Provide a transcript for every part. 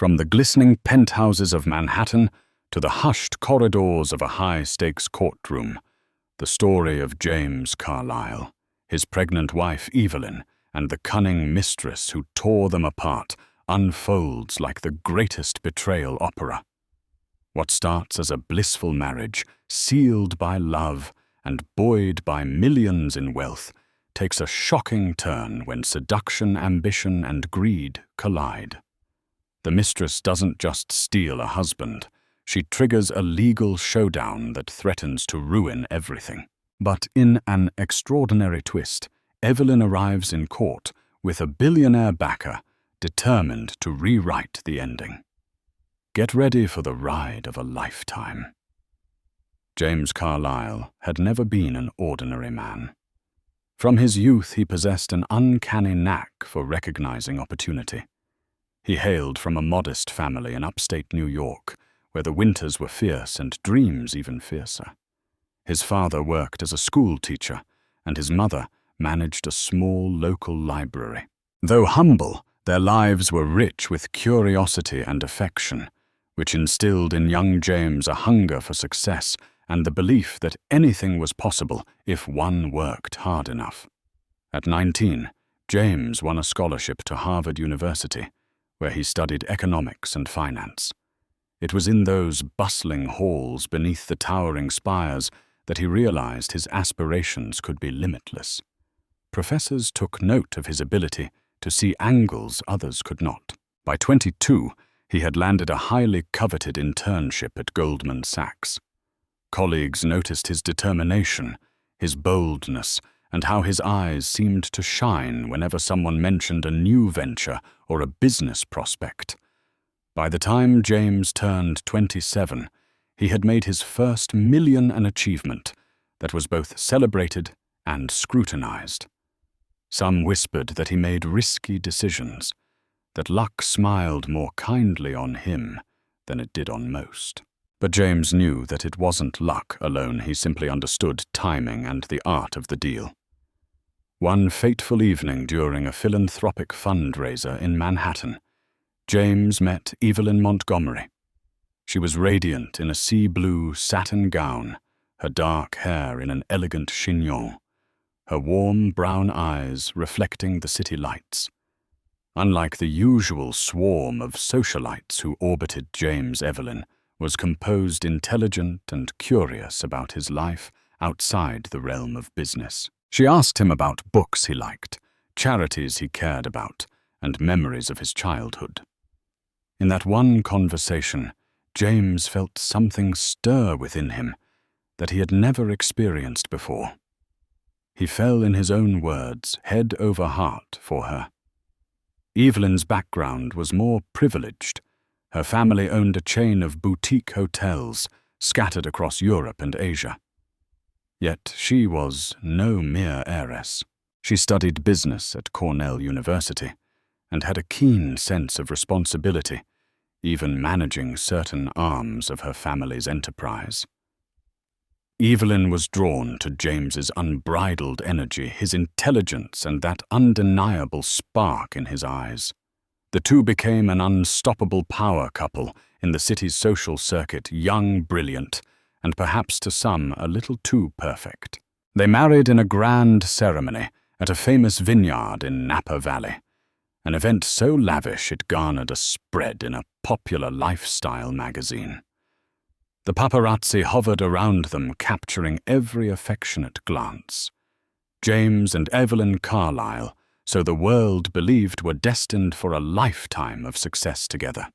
From the glistening penthouses of Manhattan to the hushed corridors of a high-stakes courtroom, the story of James Carlisle, his pregnant wife Evelyn, and the cunning mistress who tore them apart unfolds like the greatest betrayal opera. What starts as a blissful marriage, sealed by love and buoyed by millions in wealth, takes a shocking turn when seduction, ambition, and greed collide. The mistress doesn't just steal a husband, she triggers a legal showdown that threatens to ruin everything. But in an extraordinary twist, Evelyn arrives in court with a billionaire backer determined to rewrite the ending. Get ready for the ride of a lifetime. James Carlisle had never been an ordinary man. From his youth, he possessed an uncanny knack for recognizing opportunity. He hailed from a modest family in upstate New York, where the winters were fierce and dreams even fiercer. His father worked as a school teacher, and his mother managed a small local library. Though humble, their lives were rich with curiosity and affection, which instilled in young James a hunger for success and the belief that anything was possible if one worked hard enough. At 19, James won a scholarship to Harvard University, where he studied economics and finance. It was in those bustling halls beneath the towering spires that he realized his aspirations could be limitless. Professors took note of his ability to see angles others could not. By 22, he had landed a highly coveted internship at Goldman Sachs. Colleagues noticed his determination, his boldness, and how his eyes seemed to shine whenever someone mentioned a new venture or a business prospect. By the time James turned 27, he had made his first million, an achievement that was both celebrated and scrutinized. Some whispered that he made risky decisions, that luck smiled more kindly on him than it did on most. But James knew that it wasn't luck alone, he simply understood timing and the art of the deal. One fateful evening during a philanthropic fundraiser in Manhattan, James met Evelyn Montgomery. She was radiant in a sea-blue satin gown, her dark hair in an elegant chignon, her warm brown eyes reflecting the city lights. Unlike the usual swarm of socialites who orbited James, Evelyn was composed, intelligent, and curious about his life outside the realm of business. She asked him about books he liked, charities he cared about, and memories of his childhood. In that one conversation, James felt something stir within him that he had never experienced before. He fell, in his own words, head over heart for her. Evelyn's background was more privileged. Her family owned a chain of boutique hotels scattered across Europe and Asia. Yet she was no mere heiress. She studied business at Cornell University and had a keen sense of responsibility, even managing certain arms of her family's enterprise. Evelyn was drawn to James's unbridled energy, his intelligence, and that undeniable spark in his eyes. The two became an unstoppable power couple in the city's social circuit, young, brilliant, and perhaps to some a little too perfect. They married in a grand ceremony at a famous vineyard in Napa Valley, an event so lavish it garnered a spread in a popular lifestyle magazine. The paparazzi hovered around them, capturing every affectionate glance. James and Evelyn Carlisle, so the world believed, were destined for a lifetime of success together.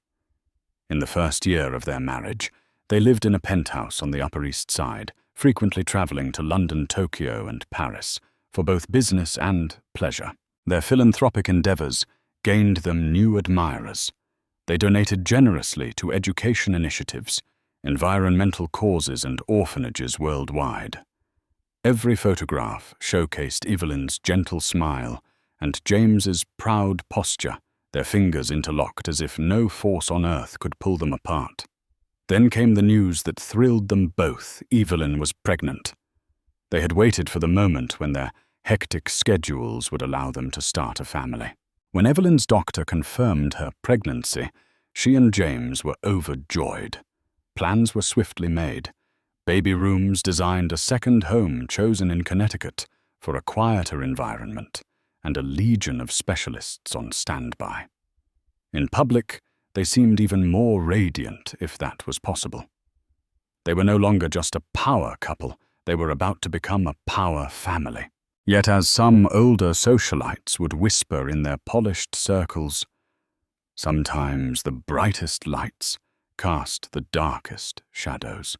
In the first year of their marriage, they lived in a penthouse on the Upper East Side, frequently traveling to London, Tokyo, and Paris for both business and pleasure. Their philanthropic endeavors gained them new admirers. They donated generously to education initiatives, environmental causes, and orphanages worldwide. Every photograph showcased Evelyn's gentle smile and James's proud posture, their fingers interlocked as if no force on earth could pull them apart. Then came the news that thrilled them both. Evelyn was pregnant. They had waited for the moment when their hectic schedules would allow them to start a family. When Evelyn's doctor confirmed her pregnancy, she and James were overjoyed. Plans were swiftly made. Baby rooms designed, a second home chosen in Connecticut for a quieter environment, and a legion of specialists on standby. In public, they seemed even more radiant, if that was possible. They were no longer just a power couple, they were about to become a power family. Yet as some older socialites would whisper in their polished circles, sometimes the brightest lights cast the darkest shadows.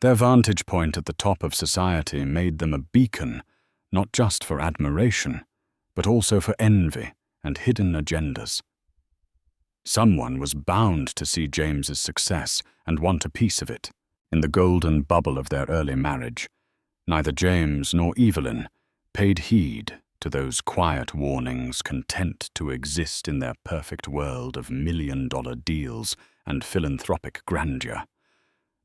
Their vantage point at the top of society made them a beacon, not just for admiration, but also for envy and hidden agendas. Someone was bound to see James's success and want a piece of it. In the golden bubble of their early marriage, neither James nor Evelyn paid heed to those quiet warnings, content to exist in their perfect world of million-dollar deals and philanthropic grandeur.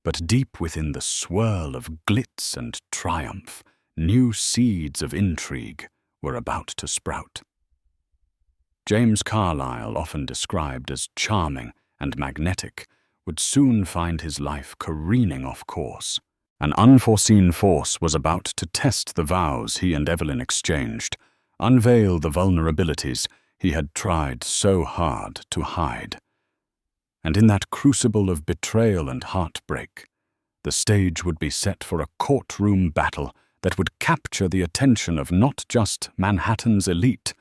But deep within the swirl of glitz and triumph, new seeds of intrigue were about to sprout. James Carlisle, often described as charming and magnetic, would soon find his life careening off course. An unforeseen force was about to test the vows he and Evelyn exchanged, unveil the vulnerabilities he had tried so hard to hide. And in that crucible of betrayal and heartbreak, the stage would be set for a courtroom battle that would capture the attention of not just Manhattan's elite,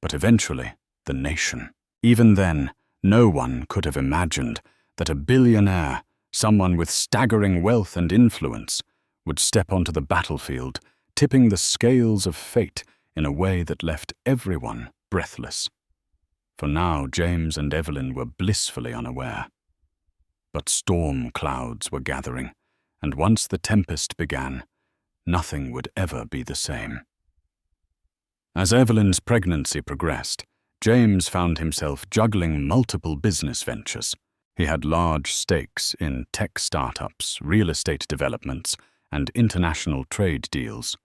but eventually the nation. Even then, no one could have imagined that a billionaire, someone with staggering wealth and influence, would step onto the battlefield, tipping the scales of fate in a way that left everyone breathless. For now, James and Evelyn were blissfully unaware. But storm clouds were gathering, and once the tempest began, nothing would ever be the same. As Evelyn's pregnancy progressed, James found himself juggling multiple business ventures. He had large stakes in tech startups, real estate developments, and international trade deals.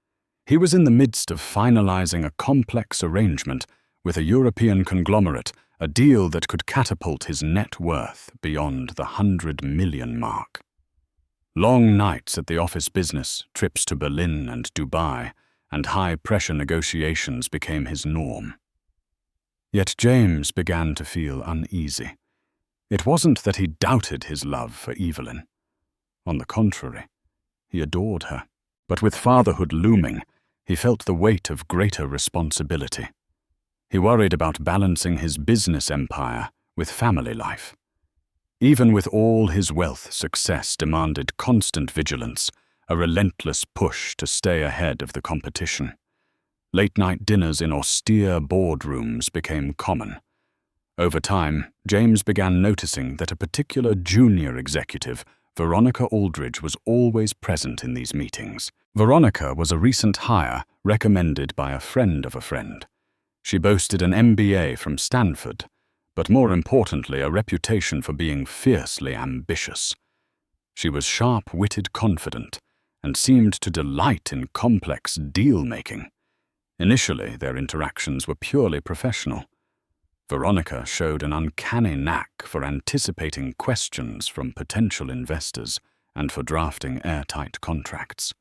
He was in the midst of finalizing a complex arrangement with a European conglomerate, a deal that could catapult his net worth beyond the 100 million mark. Long nights at the office business, trips to Berlin and Dubai, and high-pressure negotiations became his norm. Yet James began to feel uneasy. It wasn't that he doubted his love for Evelyn. On the contrary, he adored her. But with fatherhood looming, he felt the weight of greater responsibility. He worried about balancing his business empire with family life. Even with all his wealth, success demanded constant vigilance, a relentless push to stay ahead of the competition. Late-night dinners in austere boardrooms became common. Over time, James began noticing that a particular junior executive, Veronica Aldridge, was always present in these meetings. Veronica was a recent hire recommended by a friend of a friend. She boasted an MBA from Stanford, but more importantly, a reputation for being fiercely ambitious. She was sharp-witted, confident, and seemed to delight in complex deal-making. Initially, their interactions were purely professional. Veronica showed an uncanny knack for anticipating questions from potential investors and for drafting airtight contracts.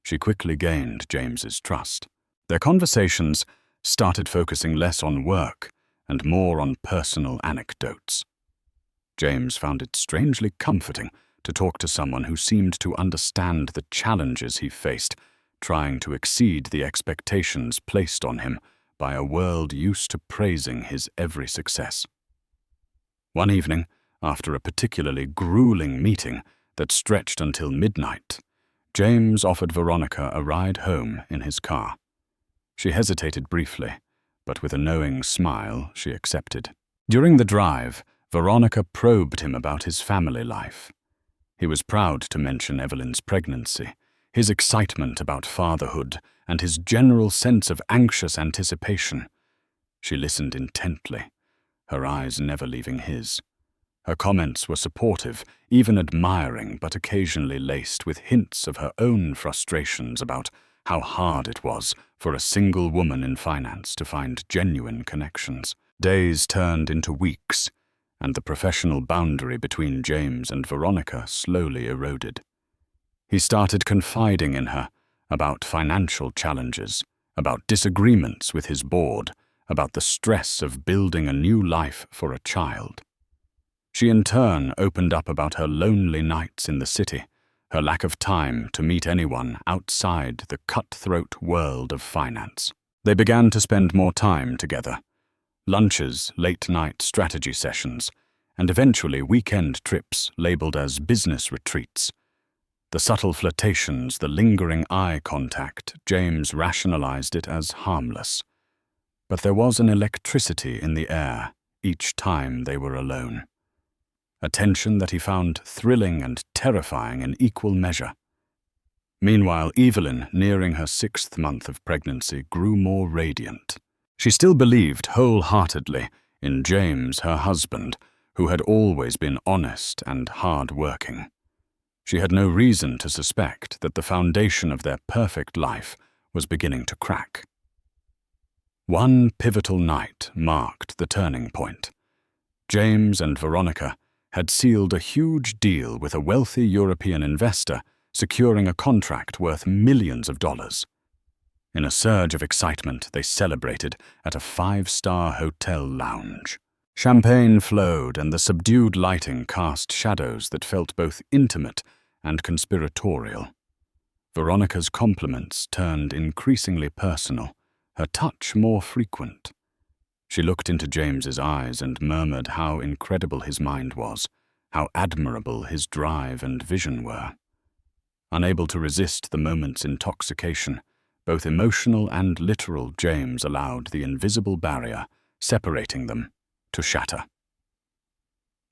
She quickly gained James's trust. Their conversations started focusing less on work and more on personal anecdotes. James found it strangely comforting to talk to someone who seemed to understand the challenges he faced, trying to exceed the expectations placed on him by a world used to praising his every success. One evening, after a particularly grueling meeting that stretched until midnight, James offered Veronica a ride home in his car. She hesitated briefly, but with a knowing smile, she accepted. During the drive, Veronica probed him about his family life. He was proud to mention Evelyn's pregnancy, his excitement about fatherhood, and his general sense of anxious anticipation. She listened intently, her eyes never leaving his. Her comments were supportive, even admiring, but occasionally laced with hints of her own frustrations about how hard it was for a single woman in finance to find genuine connections. Days turned into weeks, and the professional boundary between James and Veronica slowly eroded. He started confiding in her about financial challenges, about disagreements with his board, about the stress of building a new life for a child. She in turn opened up about her lonely nights in the city, her lack of time to meet anyone outside the cutthroat world of finance. They began to spend more time together. Lunches, late-night strategy sessions, and eventually weekend trips labeled as business retreats. The subtle flirtations, the lingering eye contact, James rationalized it as harmless. But there was an electricity in the air each time they were alone. A tension that he found thrilling and terrifying in equal measure. Meanwhile, Evelyn, nearing her 6th month of pregnancy, grew more radiant. She still believed wholeheartedly in James, her husband, who had always been honest and hard-working. She had no reason to suspect that the foundation of their perfect life was beginning to crack. One pivotal night marked the turning point. James and Veronica had sealed a huge deal with a wealthy European investor, securing a contract worth millions of dollars. In a surge of excitement, they celebrated at a 5-star hotel lounge. Champagne flowed, and the subdued lighting cast shadows that felt both intimate and conspiratorial. Veronica's compliments turned increasingly personal, her touch more frequent. She looked into James's eyes and murmured how incredible his mind was, how admirable his drive and vision were. Unable to resist the moment's intoxication, both emotional and literal, James allowed the invisible barrier separating them to shatter.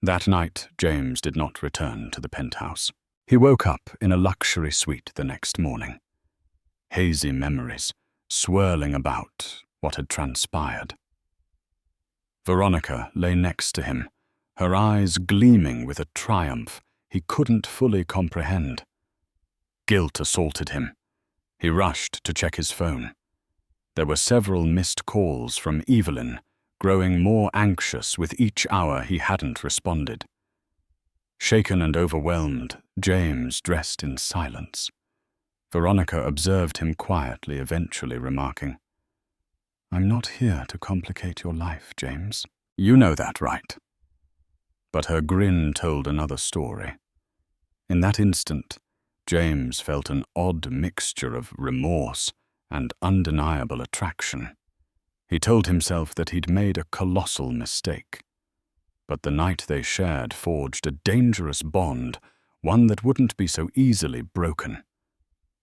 That night, James did not return to the penthouse. He woke up in a luxury suite the next morning. Hazy memories swirling about what had transpired. Veronica lay next to him, her eyes gleaming with a triumph he couldn't fully comprehend. Guilt assaulted him. He rushed to check his phone. There were several missed calls from Evelyn, growing more anxious with each hour he hadn't responded. Shaken and overwhelmed, James dressed in silence. Veronica observed him quietly, eventually remarking, "I'm not here to complicate your life, James. You know that, right?" But her grin told another story. In that instant, James felt an odd mixture of remorse and undeniable attraction. He told himself that he'd made a colossal mistake. But the night they shared forged a dangerous bond, one that wouldn't be so easily broken.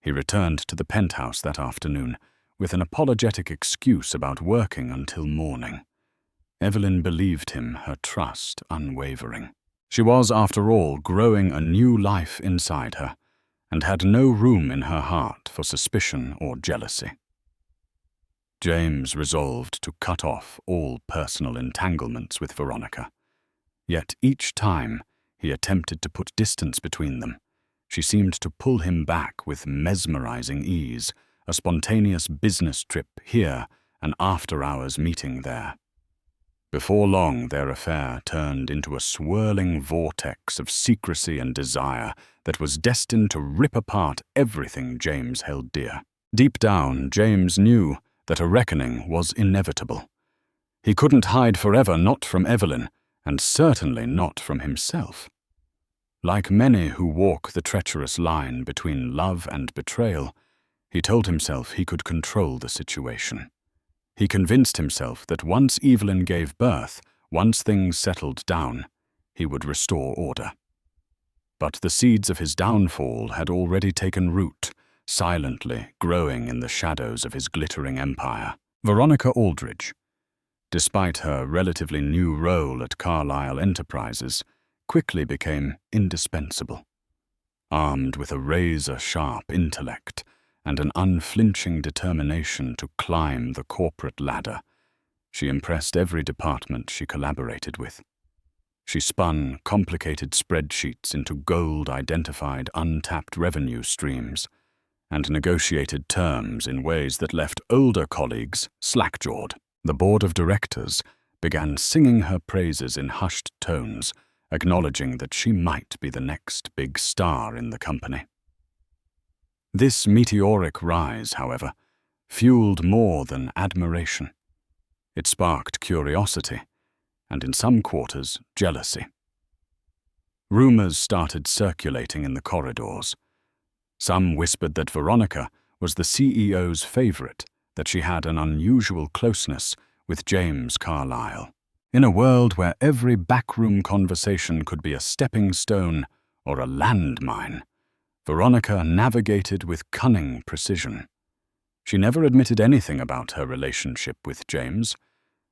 He returned to the penthouse that afternoon with an apologetic excuse about working until morning. Evelyn believed him, her trust unwavering. She was, after all, growing a new life inside her, and had no room in her heart for suspicion or jealousy. James resolved to cut off all personal entanglements with Veronica. Yet each time he attempted to put distance between them, she seemed to pull him back with mesmerizing ease, a spontaneous business trip here, an after-hours meeting there. Before long, their affair turned into a swirling vortex of secrecy and desire that was destined to rip apart everything James held dear. Deep down, James knew that a reckoning was inevitable. He couldn't hide forever, not from Evelyn, and certainly not from himself. Like many who walk the treacherous line between love and betrayal, he told himself he could control the situation. He convinced himself that once Evelyn gave birth, once things settled down, he would restore order. But the seeds of his downfall had already taken root, silently growing in the shadows of his glittering empire. Veronica Aldridge, despite her relatively new role at Carlisle Enterprises, quickly became indispensable. Armed with a razor-sharp intellect and an unflinching determination to climb the corporate ladder, she impressed every department she collaborated with. She spun complicated spreadsheets into gold-identified untapped revenue streams and negotiated terms in ways that left older colleagues slack-jawed. The board of directors, began singing her praises in hushed tones, acknowledging that she might be the next big star in the company. This meteoric rise, however, fueled more than admiration. It sparked curiosity, and in some quarters, jealousy. Rumors started circulating in the corridors. Some whispered that Veronica was the CEO's favorite, that she had an unusual closeness with James Carlisle. In a world where every backroom conversation could be a stepping stone or a landmine, Veronica navigated with cunning precision. She never admitted anything about her relationship with James,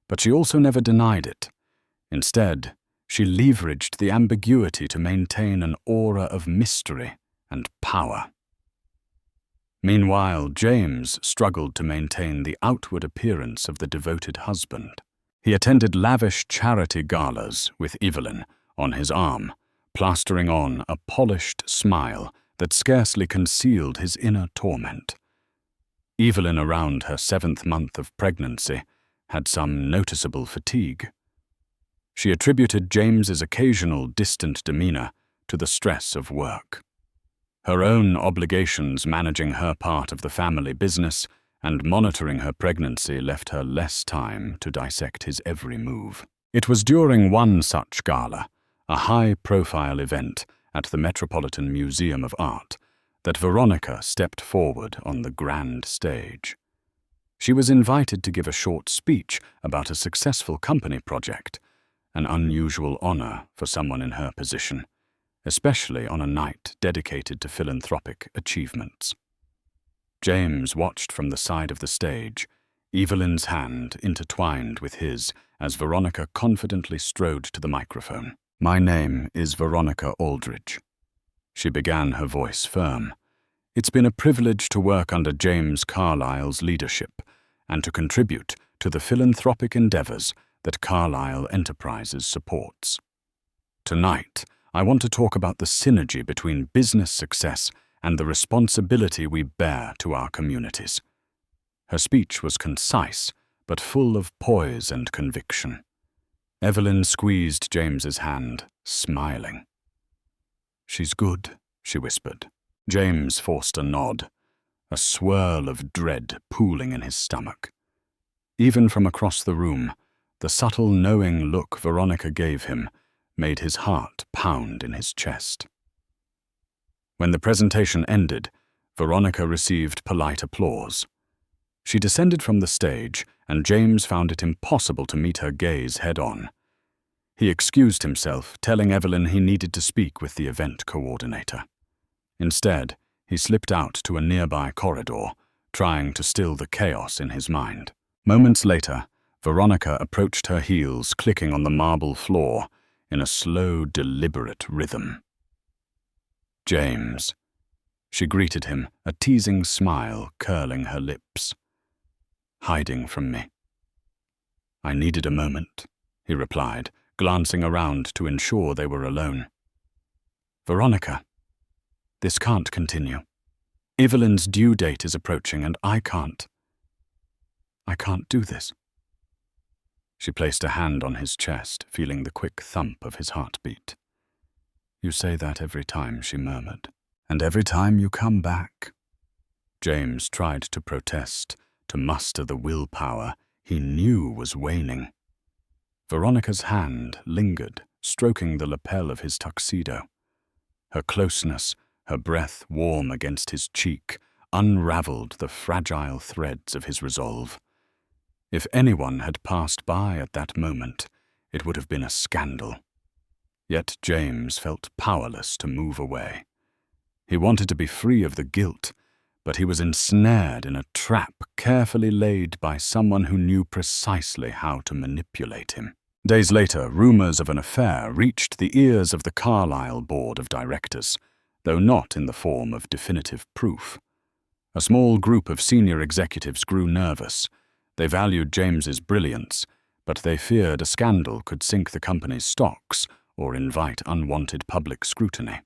but she also never denied it. Instead, she leveraged the ambiguity to maintain an aura of mystery and power. Meanwhile, James struggled to maintain the outward appearance of the devoted husband. He attended lavish charity galas with Evelyn on his arm, plastering on a polished smile that scarcely concealed his inner torment. Evelyn, around her 7th month of pregnancy, had some noticeable fatigue. She attributed James's occasional distant demeanor to the stress of work. Her own obligations managing her part of the family business and monitoring her pregnancy left her less time to dissect his every move. It was during one such gala, a high-profile event at the Metropolitan Museum of Art, that Veronica stepped forward on the grand stage. She was invited to give a short speech about a successful company project, an unusual honor for someone in her position, especially on a night dedicated to philanthropic achievements. James watched from the side of the stage, Evelyn's hand intertwined with his as Veronica confidently strode to the microphone. "My name is Veronica Aldridge." She began, her voice firm. "It's been a privilege to work under James Carlisle's leadership and to contribute to the philanthropic endeavors that Carlisle Enterprises supports. Tonight, I want to talk about the synergy between business success and the responsibility we bear to our communities." Her speech was concise, but full of poise and conviction. Evelyn squeezed James's hand, smiling. "She's good," she whispered. James forced a nod, a swirl of dread pooling in his stomach. Even from across the room, the subtle knowing look Veronica gave him made his heart pound in his chest. When the presentation ended, Veronica received polite applause. She descended from the stage, and James found it impossible to meet her gaze head-on. He excused himself, telling Evelyn he needed to speak with the event coordinator. Instead, he slipped out to a nearby corridor, trying to still the chaos in his mind. Moments later, Veronica approached her heels, clicking on the marble floor in a slow, deliberate rhythm. "James." She greeted him, a teasing smile curling her lips. "Hiding from me." "I needed a moment," he replied, glancing around to ensure they were alone. "Veronica, this can't continue. Evelyn's due date is approaching and I can't do this." She placed a hand on his chest, feeling the quick thump of his heartbeat. "You say that every time," she murmured. "And every time you come back." James tried to protest, to muster the willpower he knew was waning. Veronica's hand lingered, stroking the lapel of his tuxedo. Her closeness, her breath warm against his cheek, unraveled the fragile threads of his resolve. If anyone had passed by at that moment, it would have been a scandal. Yet James felt powerless to move away. He wanted to be free of the guilt, but he was ensnared in a trap carefully laid by someone who knew precisely how to manipulate him. Days later, rumors of an affair reached the ears of the Carlisle Board of Directors, though not in the form of definitive proof. A small group of senior executives grew nervous. They valued James's brilliance, but they feared a scandal could sink the company's stocks or invite unwanted public scrutiny.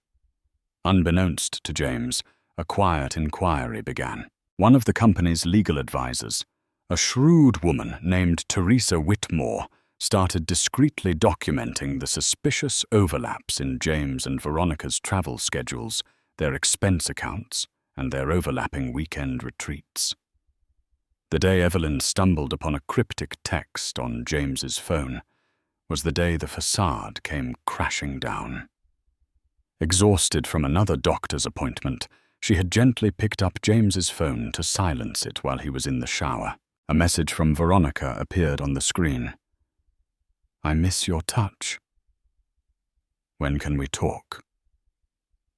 Unbeknownst to James, a quiet inquiry began. One of the company's legal advisors, a shrewd woman named Teresa Whitmore, started discreetly documenting the suspicious overlaps in James and Veronica's travel schedules, their expense accounts, and their overlapping weekend retreats. The day Evelyn stumbled upon a cryptic text on James's phone was the day the facade came crashing down. Exhausted from another doctor's appointment, she had gently picked up James's phone to silence it while he was in the shower. A message from Veronica appeared on the screen. "I miss your touch. When can we talk?"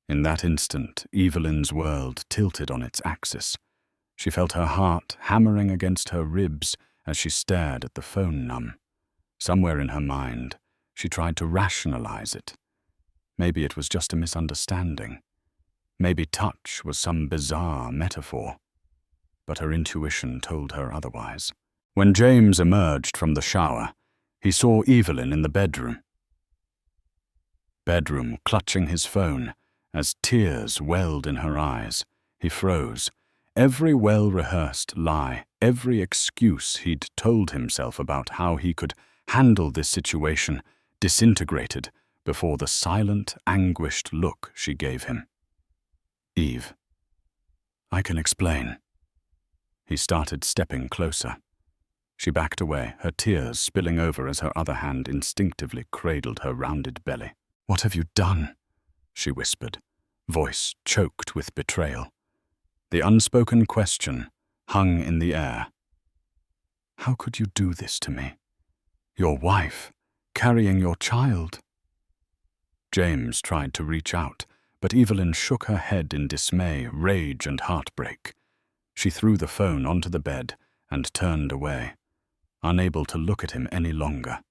In that instant, Evelyn's world tilted on its axis. She felt her heart hammering against her ribs as she stared at the phone numb. Somewhere in her mind, she tried to rationalize it. Maybe it was just a misunderstanding. Maybe touch was some bizarre metaphor. But her intuition told her otherwise. When James emerged from the shower, he saw Evelyn in the bedroom, clutching his phone. As tears welled in her eyes, he froze. Every well-rehearsed lie, every excuse he'd told himself about how he could handle this situation, disintegrated before the silent, anguished look she gave him. "Eve, I can explain." He started stepping closer. She backed away, her tears spilling over as her other hand instinctively cradled her rounded belly. "What have you done?" she whispered, voice choked with betrayal. The unspoken question hung in the air. "How could you do this to me? Your wife, carrying your child." James tried to reach out, but Evelyn shook her head in dismay, rage, and heartbreak. She threw the phone onto the bed and turned away, unable to look at him any longer.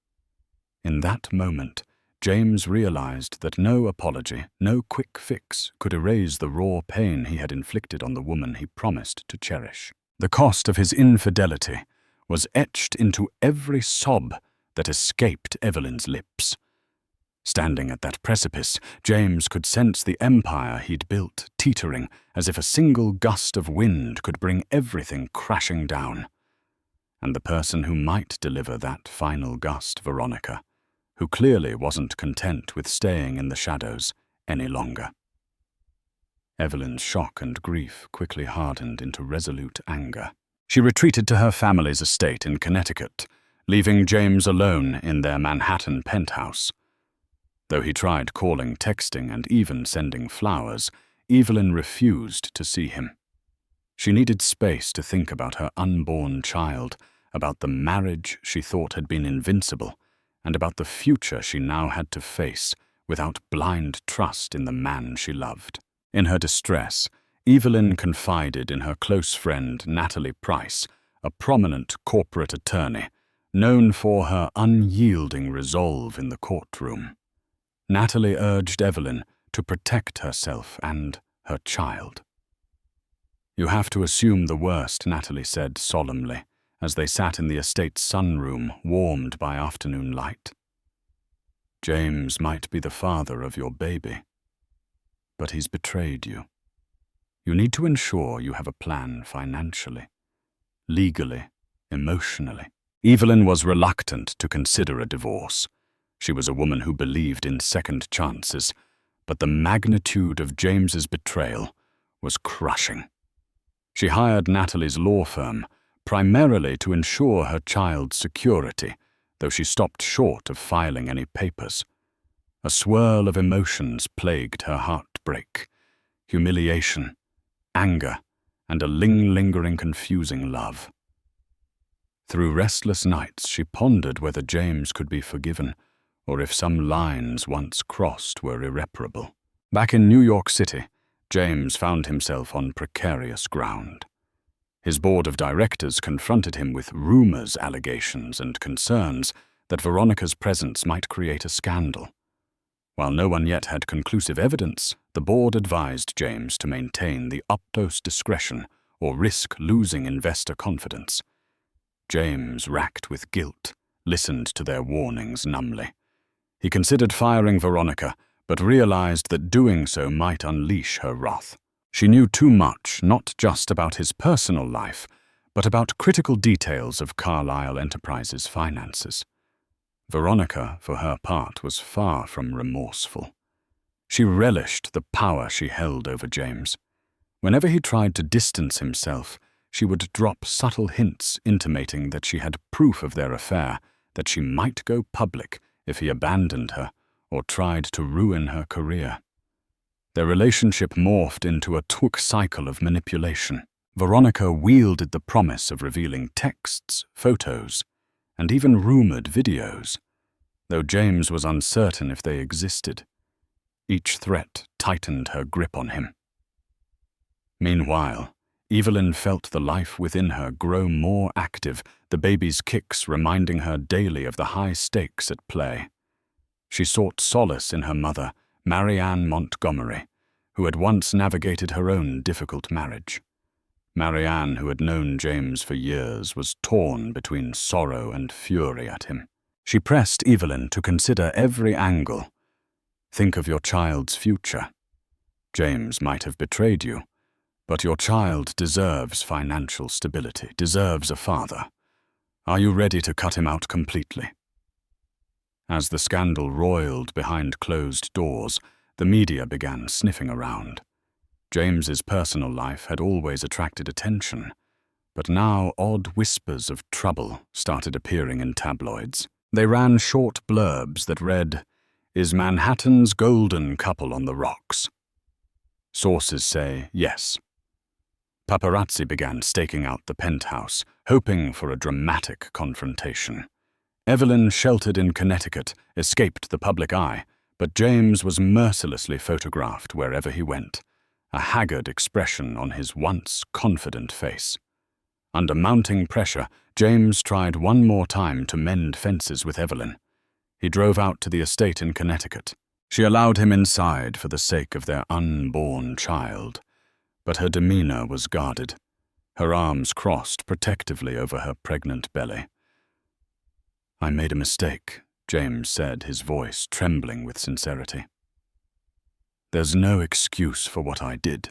In that moment, James realized that no apology, no quick fix could erase the raw pain he had inflicted on the woman he promised to cherish. The cost of his infidelity was etched into every sob that escaped Evelyn's lips. Standing at that precipice, James could sense the empire he'd built teetering as if a single gust of wind could bring everything crashing down. And the person who might deliver that final gust, Veronica, who clearly wasn't content with staying in the shadows any longer. Evelyn's shock and grief quickly hardened into resolute anger. She retreated to her family's estate in Connecticut, leaving James alone in their Manhattan penthouse. Though he tried calling, texting, and even sending flowers, Evelyn refused to see him. She needed space to think about her unborn child, about the marriage she thought had been invincible, and about the future she now had to face without blind trust in the man she loved. In her distress, Evelyn confided in her close friend Natalie Price, a prominent corporate attorney, known for her unyielding resolve in the courtroom. Natalie urged Evelyn to protect herself and her child. "You have to assume the worst," Natalie said solemnly, as they sat in the estate's sunroom, warmed by afternoon light. "James might be the father of your baby, but he's betrayed you. You need to ensure you have a plan financially, legally, emotionally." Evelyn was reluctant to consider a divorce. She was a woman who believed in second chances, but the magnitude of James's betrayal was crushing. She hired Natalie's law firm, primarily to ensure her child's security, though she stopped short of filing any papers. A swirl of emotions plagued her heartbreak: humiliation, anger, and a lingering, confusing love. Through restless nights, she pondered whether James could be forgiven, or if some lines once crossed were irreparable. Back in New York City, James found himself on precarious ground. His board of directors confronted him with rumors, allegations, and concerns that Veronica's presence might create a scandal. While no one yet had conclusive evidence, the board advised James to maintain the utmost discretion or risk losing investor confidence. James, racked with guilt, listened to their warnings numbly. He considered firing Veronica, but realized that doing so might unleash her wrath. She knew too much, not just about his personal life, but about critical details of Carlisle Enterprises' finances. Veronica, for her part, was far from remorseful. She relished the power she held over James. Whenever he tried to distance himself, she would drop subtle hints intimating that she had proof of their affair, that she might go public if he abandoned her or tried to ruin her career. Their relationship morphed into a twick cycle of manipulation. Veronica wielded the promise of revealing texts, photos, and even rumored videos, though James was uncertain if they existed. Each threat tightened her grip on him. Meanwhile, Evelyn felt the life within her grow more active, the baby's kicks reminding her daily of the high stakes at play. She sought solace in her mother, Marianne Montgomery, who had once navigated her own difficult marriage. Marianne, who had known James for years, was torn between sorrow and fury at him. She pressed Evelyn to consider every angle. Think of your child's future. James might have betrayed you, but your child deserves financial stability, deserves a father. Are you ready to cut him out completely? As the scandal roiled behind closed doors, the media began sniffing around. James's personal life had always attracted attention, but now odd whispers of trouble started appearing in tabloids. They ran short blurbs that read, "Is Manhattan's golden couple on the rocks?" Sources say yes. Paparazzi began staking out the penthouse, hoping for a dramatic confrontation. Evelyn, sheltered in Connecticut, escaped the public eye, but James was mercilessly photographed wherever he went, a haggard expression on his once confident face. Under mounting pressure, James tried one more time to mend fences with Evelyn. He drove out to the estate in Connecticut. She allowed him inside for the sake of their unborn child, but her demeanor was guarded, her arms crossed protectively over her pregnant belly. "I made a mistake," James said, his voice trembling with sincerity. "There's no excuse for what I did,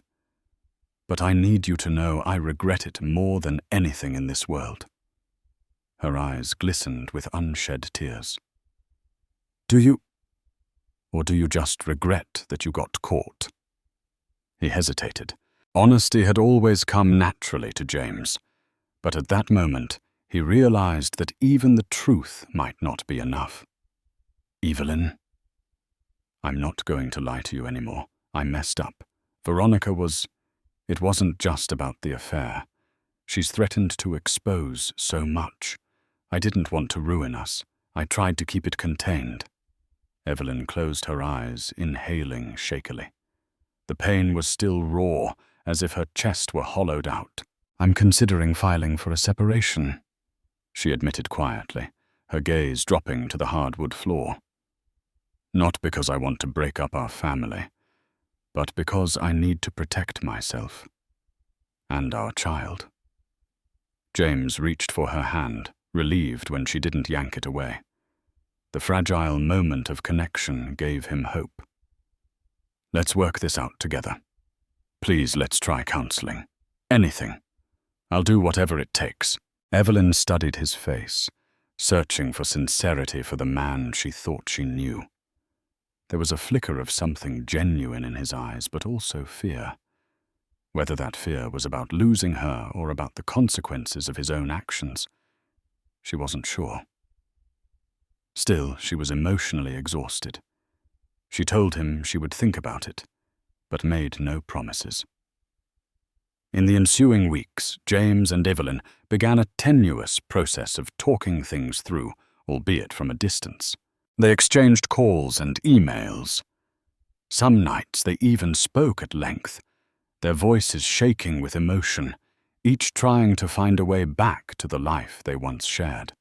but I need you to know I regret it more than anything in this world." Her eyes glistened with unshed tears. "Do you, or do you just regret that you got caught?" He hesitated. Honesty had always come naturally to James, but at that moment he realized that even the truth might not be enough. "Evelyn, I'm not going to lie to you anymore. I messed up. Veronica it wasn't just about the affair. She's threatened to expose so much. I didn't want to ruin us. I tried to keep it contained." Evelyn closed her eyes, inhaling shakily. The pain was still raw, as if her chest were hollowed out. "I'm considering filing for a separation," she admitted quietly, her gaze dropping to the hardwood floor. "Not because I want to break up our family, but because I need to protect myself and our child." James reached for her hand, relieved when she didn't yank it away. The fragile moment of connection gave him hope. "Let's work this out together. Please, let's try counseling. Anything. I'll do whatever it takes." Evelyn studied his face, searching for sincerity for the man she thought she knew. There was a flicker of something genuine in his eyes, but also fear. Whether that fear was about losing her or about the consequences of his own actions, she wasn't sure. Still, she was emotionally exhausted. She told him she would think about it, but made no promises. In the ensuing weeks, James and Evelyn began a tenuous process of talking things through, albeit from a distance. They exchanged calls and emails. Some nights they even spoke at length, their voices shaking with emotion, each trying to find a way back to the life they once shared.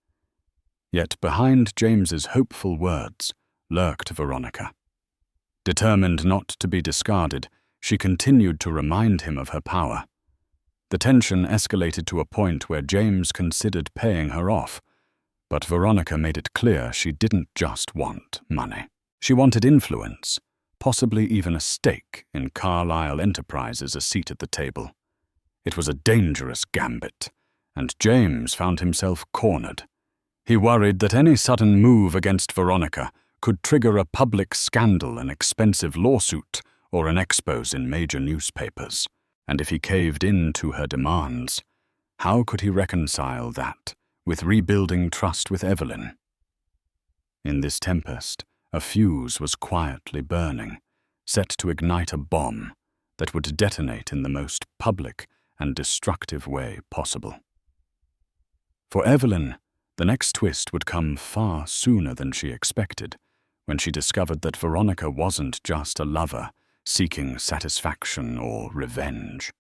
Yet behind James's hopeful words lurked Veronica. Determined not to be discarded, she continued to remind him of her power. The tension escalated to a point where James considered paying her off, but Veronica made it clear she didn't just want money. She wanted influence, possibly even a stake in Carlisle Enterprises, a seat at the table. It was a dangerous gambit, and James found himself cornered. He worried that any sudden move against Veronica could trigger a public scandal, an expensive lawsuit, or an expose in major newspapers. And if he caved in to her demands, how could he reconcile that with rebuilding trust with Evelyn? In this tempest, a fuse was quietly burning, set to ignite a bomb that would detonate in the most public and destructive way possible. For Evelyn, the next twist would come far sooner than she expected, when she discovered that Veronica wasn't just a lover seeking satisfaction or revenge.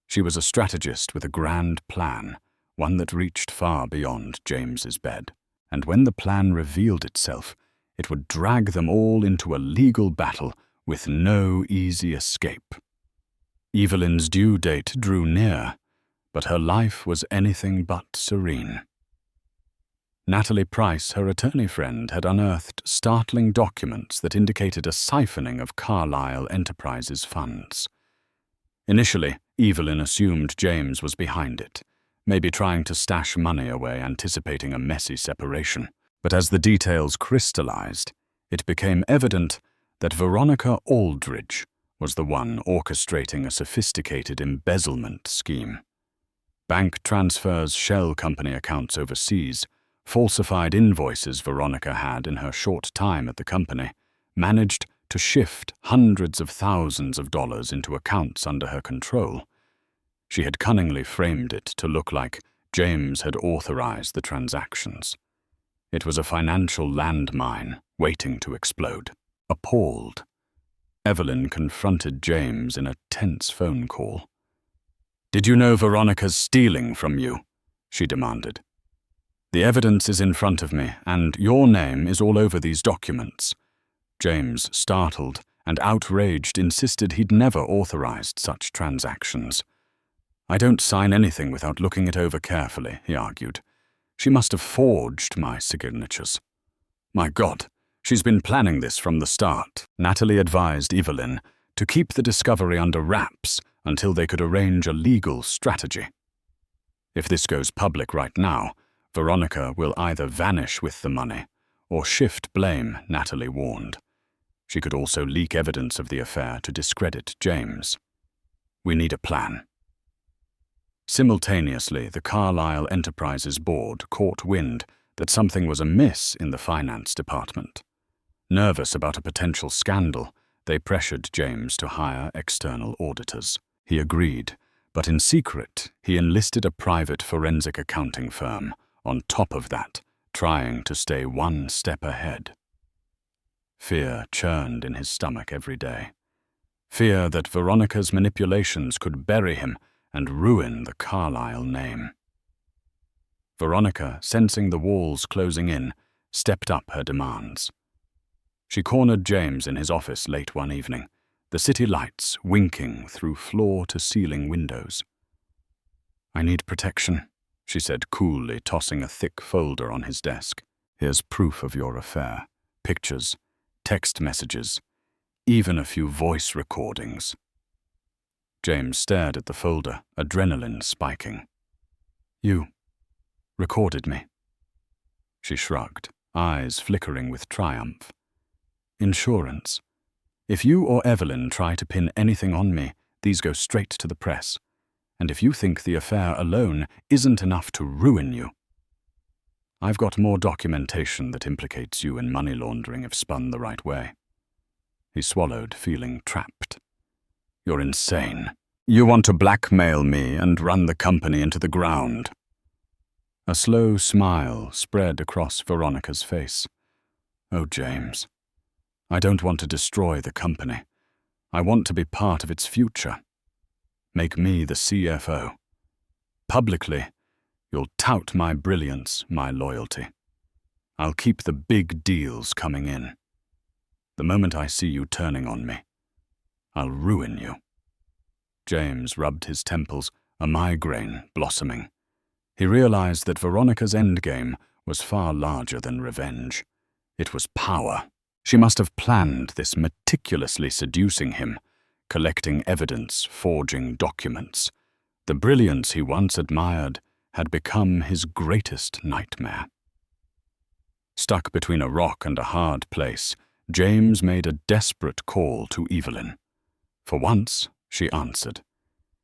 She was a strategist with a grand plan, one that reached far beyond James's bed. And when the plan revealed itself, it would drag them all into a legal battle with no easy escape. Evelyn's due date drew near, but her life was anything but serene. Natalie Price, her attorney friend, had unearthed startling documents that indicated a siphoning of Carlisle Enterprises funds. Initially, Evelyn assumed James was behind it, maybe trying to stash money away, anticipating a messy separation. But as the details crystallized, it became evident that Veronica Aldridge was the one orchestrating a sophisticated embezzlement scheme. Bank transfers, shell company accounts overseas, falsified invoices Veronica had in her short time at the company, managed to shift hundreds of thousands of dollars into accounts under her control. She had cunningly framed it to look like James had authorized the transactions. It was a financial landmine waiting to explode. Appalled, Evelyn confronted James in a tense phone call. "Did you know Veronica's stealing from you?" she demanded. "The evidence is in front of me, and your name is all over these documents." James, startled and outraged, insisted he'd never authorized such transactions. "I don't sign anything without looking it over carefully," he argued. "She must have forged my signatures." "My God, she's been planning this from the start." Natalie advised Evelyn to keep the discovery under wraps until they could arrange a legal strategy. "If this goes public right now, Veronica will either vanish with the money or shift blame," Natalie warned. She could also leak evidence of the affair to discredit James. "We need a plan." Simultaneously, the Carlisle Enterprises board caught wind that something was amiss in the finance department. Nervous about a potential scandal, they pressured James to hire external auditors. He agreed, but in secret, he enlisted a private forensic accounting firm, on top of that, trying to stay one step ahead. Fear churned in his stomach every day. Fear that Veronica's manipulations could bury him and ruin the Carlisle name. Veronica, sensing the walls closing in, stepped up her demands. She cornered James in his office late one evening, the city lights winking through floor-to-ceiling windows. "I need protection," she said coolly, tossing a thick folder on his desk. "Here's proof of your affair. Pictures, text messages, even a few voice recordings." James stared at the folder, adrenaline spiking. "You recorded me?" She shrugged, eyes flickering with triumph. "Insurance. If you or Evelyn try to pin anything on me, these go straight to the press. And if you think the affair alone isn't enough to ruin you, I've got more documentation that implicates you in money laundering if spun the right way." He swallowed, feeling trapped. "You're insane. You want to blackmail me and run the company into the ground." A slow smile spread across Veronica's face. "Oh, James, I don't want to destroy the company. I want to be part of its future. Make me the CFO. Publicly, you'll tout my brilliance, my loyalty. I'll keep the big deals coming in. The moment I see you turning on me, I'll ruin you." James rubbed his temples, a migraine blossoming. He realized that Veronica's endgame was far larger than revenge. It was power. She must have planned this, meticulously seducing him, collecting evidence, forging documents. The brilliance he once admired had become his greatest nightmare. Stuck between a rock and a hard place, James made a desperate call to Evelyn. For once, she answered.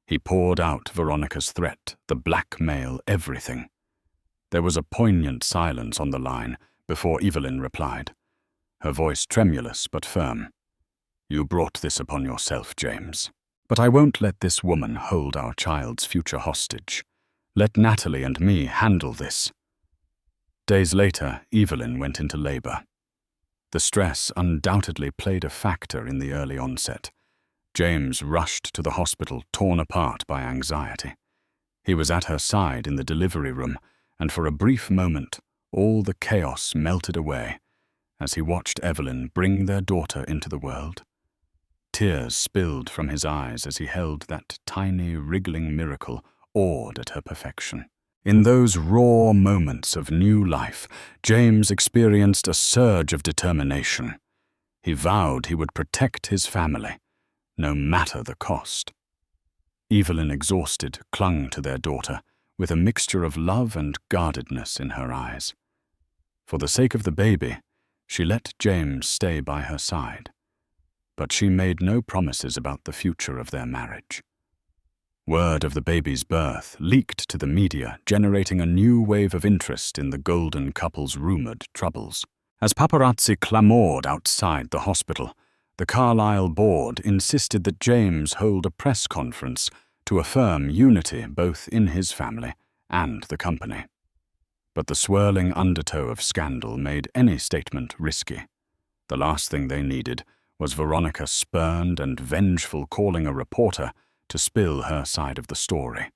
He poured out Veronica's threat, the blackmail, everything. There was a poignant silence on the line before Evelyn replied, her voice tremulous but firm. "You brought this upon yourself, James. But I won't let this woman hold our child's future hostage. Let Natalie and me handle this." Days later, Evelyn went into labor. The stress undoubtedly played a factor in the early onset. James rushed to the hospital, torn apart by anxiety. He was at her side in the delivery room, and for a brief moment, all the chaos melted away as he watched Evelyn bring their daughter into the world. Tears spilled from his eyes as he held that tiny, wriggling miracle, awed at her perfection. In those raw moments of new life, James experienced a surge of determination. He vowed he would protect his family, no matter the cost. Evelyn, exhausted, clung to their daughter, with a mixture of love and guardedness in her eyes. For the sake of the baby, she let James stay by her side. But she made no promises about the future of their marriage. Word of the baby's birth leaked to the media, generating a new wave of interest in the golden couple's rumored troubles. As paparazzi clamored outside the hospital, the Carlisle board insisted that James hold a press conference to affirm unity both in his family and the company. But the swirling undertow of scandal made any statement risky. The last thing they needed was Veronica, spurned and vengeful, calling a reporter to spill her side of the story.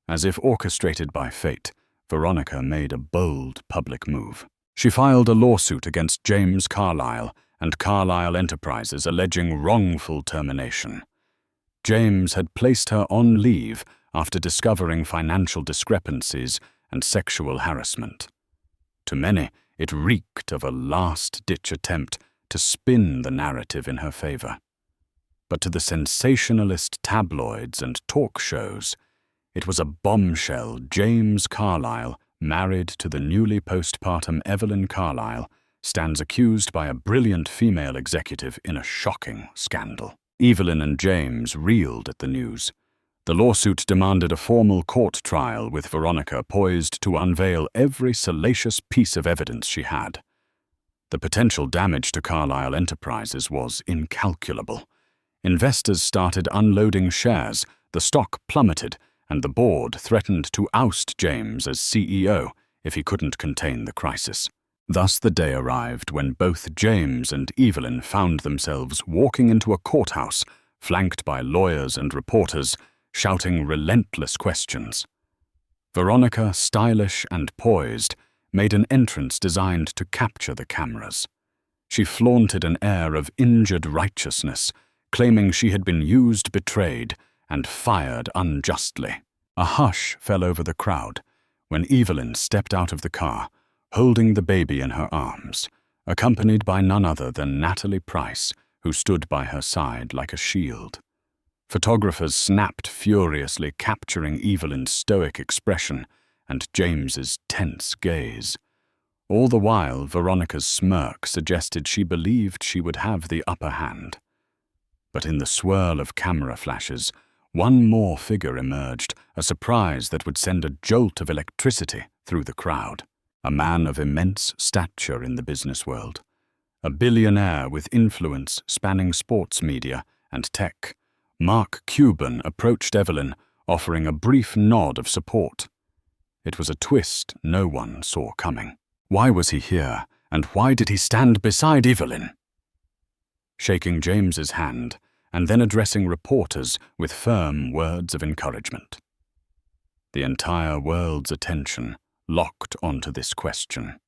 As if orchestrated by fate, Veronica made a bold public move. She filed a lawsuit against James Carlisle and Carlisle Enterprises, alleging wrongful termination. James had placed her on leave after discovering financial discrepancies and sexual harassment. To many, it reeked of a last-ditch attempt to spin the narrative in her favor. But to the sensationalist tabloids and talk shows, it was a bombshell. James Carlisle, married to the newly postpartum Evelyn Carlisle, stands accused by a brilliant female executive in a shocking scandal. Evelyn and James reeled at the news. The lawsuit demanded a formal court trial, with Veronica poised to unveil every salacious piece of evidence she had. The potential damage to Carlisle Enterprises was incalculable. Investors started unloading shares, the stock plummeted, and the board threatened to oust James as CEO if he couldn't contain the crisis. Thus the day arrived when both James and Evelyn found themselves walking into a courthouse, flanked by lawyers and reporters, shouting relentless questions. Veronica, stylish and poised, made an entrance designed to capture the cameras. She flaunted an air of injured righteousness, claiming she had been used, betrayed, and fired unjustly. A hush fell over the crowd when Evelyn stepped out of the car, holding the baby in her arms, accompanied by none other than Natalie Price, who stood by her side like a shield. Photographers snapped furiously, capturing Evelyn's stoic expression and James's tense gaze. All the while, Veronica's smirk suggested she believed she would have the upper hand. But in the swirl of camera flashes, one more figure emerged, a surprise that would send a jolt of electricity through the crowd. A man of immense stature in the business world. A billionaire with influence spanning sports media and tech. Mark Cuban approached Evelyn, offering a brief nod of support. It was a twist no one saw coming. Why was he here, and why did he stand beside Evelyn? Shaking James's hand, and then addressing reporters with firm words of encouragement. The entire world's attention locked onto this question.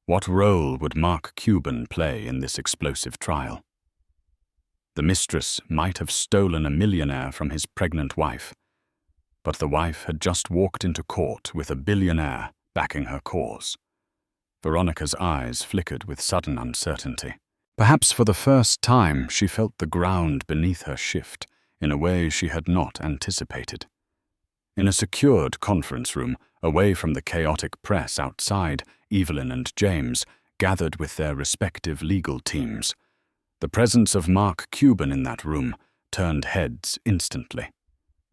What role would Mark Cuban play in this explosive trial? The mistress might have stolen a millionaire from his pregnant wife, but the wife had just walked into court with a billionaire backing her cause. Veronica's eyes flickered with sudden uncertainty. Perhaps for the first time she felt the ground beneath her shift in a way she had not anticipated. In a secured conference room, away from the chaotic press outside, Evelyn and James gathered with their respective legal teams. The presence of Mark Cuban in that room turned heads instantly.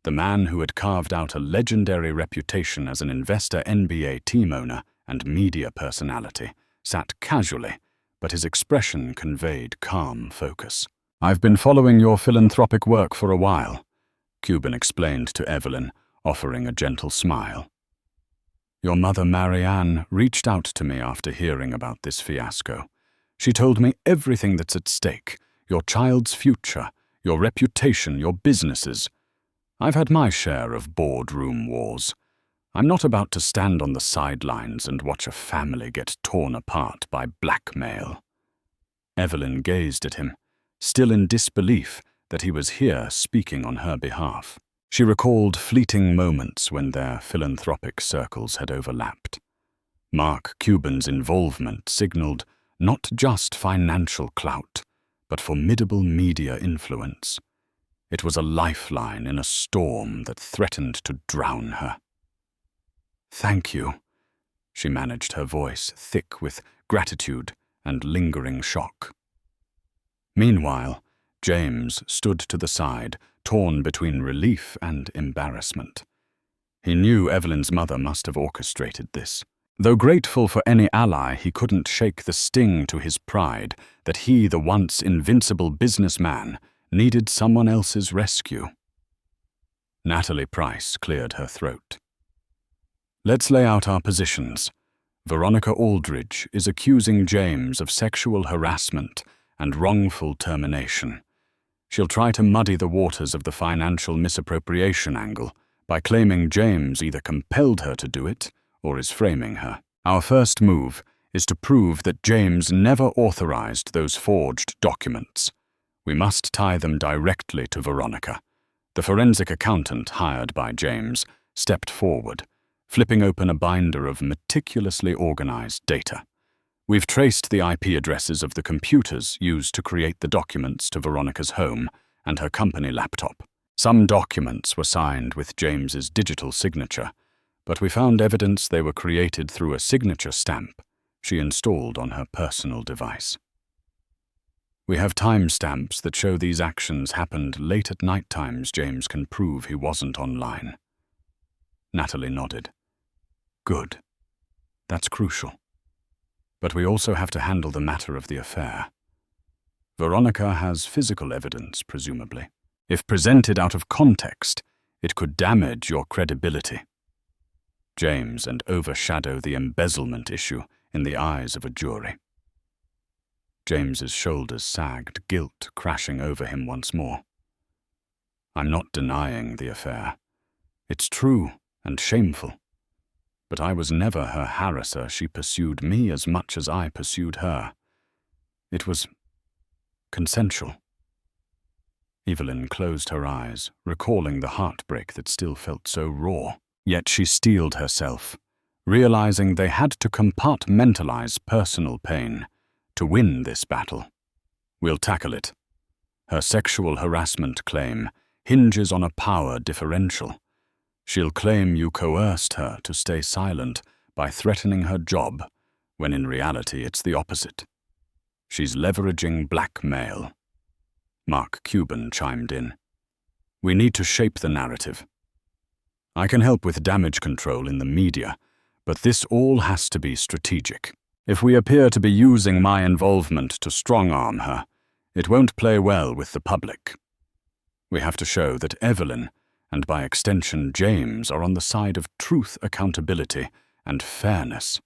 The man who had carved out a legendary reputation as an investor, NBA team owner, and media personality sat casually, but his expression conveyed calm focus. "I've been following your philanthropic work for a while," Cuban explained to Evelyn, offering a gentle smile. "Your mother, Marianne, reached out to me after hearing about this fiasco. She told me everything that's at stake, your child's future, your reputation, your businesses. I've had my share of boardroom wars. I'm not about to stand on the sidelines and watch a family get torn apart by blackmail." Evelyn gazed at him, still in disbelief that he was here speaking on her behalf. She recalled fleeting moments when their philanthropic circles had overlapped. Mark Cuban's involvement signaled not just financial clout, but formidable media influence. It was a lifeline in a storm that threatened to drown her. "Thank you," she managed, her voice thick with gratitude and lingering shock. Meanwhile, James stood to the side, torn between relief and embarrassment. He knew Evelyn's mother must have orchestrated this. Though grateful for any ally, he couldn't shake the sting to his pride that he, the once invincible businessman, needed someone else's rescue. Natalie Price cleared her throat. "Let's lay out our positions. Veronica Aldridge is accusing James of sexual harassment and wrongful termination. She'll try to muddy the waters of the financial misappropriation angle by claiming James either compelled her to do it or is framing her. Our first move is to prove that James never authorized those forged documents. We must tie them directly to Veronica." The forensic accountant hired by James stepped forward, flipping open a binder of meticulously organized data. "We've traced the IP addresses of the computers used to create the documents to Veronica's home and her company laptop. Some documents were signed with James's digital signature, but we found evidence they were created through a signature stamp she installed on her personal device. We have timestamps that show these actions happened late at night times James can prove he wasn't online." Natalie nodded. "Good. That's crucial. But we also have to handle the matter of the affair. Veronica has physical evidence, presumably. If presented out of context, it could damage your credibility, James, and overshadow the embezzlement issue in the eyes of a jury." James's shoulders sagged, guilt crashing over him once more. "I'm not denying the affair. It's true and shameful. But I was never her harasser. She pursued me as much as I pursued her. It was consensual." Evelyn closed her eyes, recalling the heartbreak that still felt so raw. Yet she steeled herself, realizing they had to compartmentalize personal pain to win this battle. "We'll tackle it. Her sexual harassment claim hinges on a power differential. She'll claim you coerced her to stay silent by threatening her job, when in reality it's the opposite. She's leveraging blackmail." Mark Cuban chimed in. "We need to shape the narrative. I can help with damage control in the media, but this all has to be strategic. If we appear to be using my involvement to strong-arm her, it won't play well with the public. We have to show that Evelyn, and by extension James, are on the side of truth, accountability, and fairness."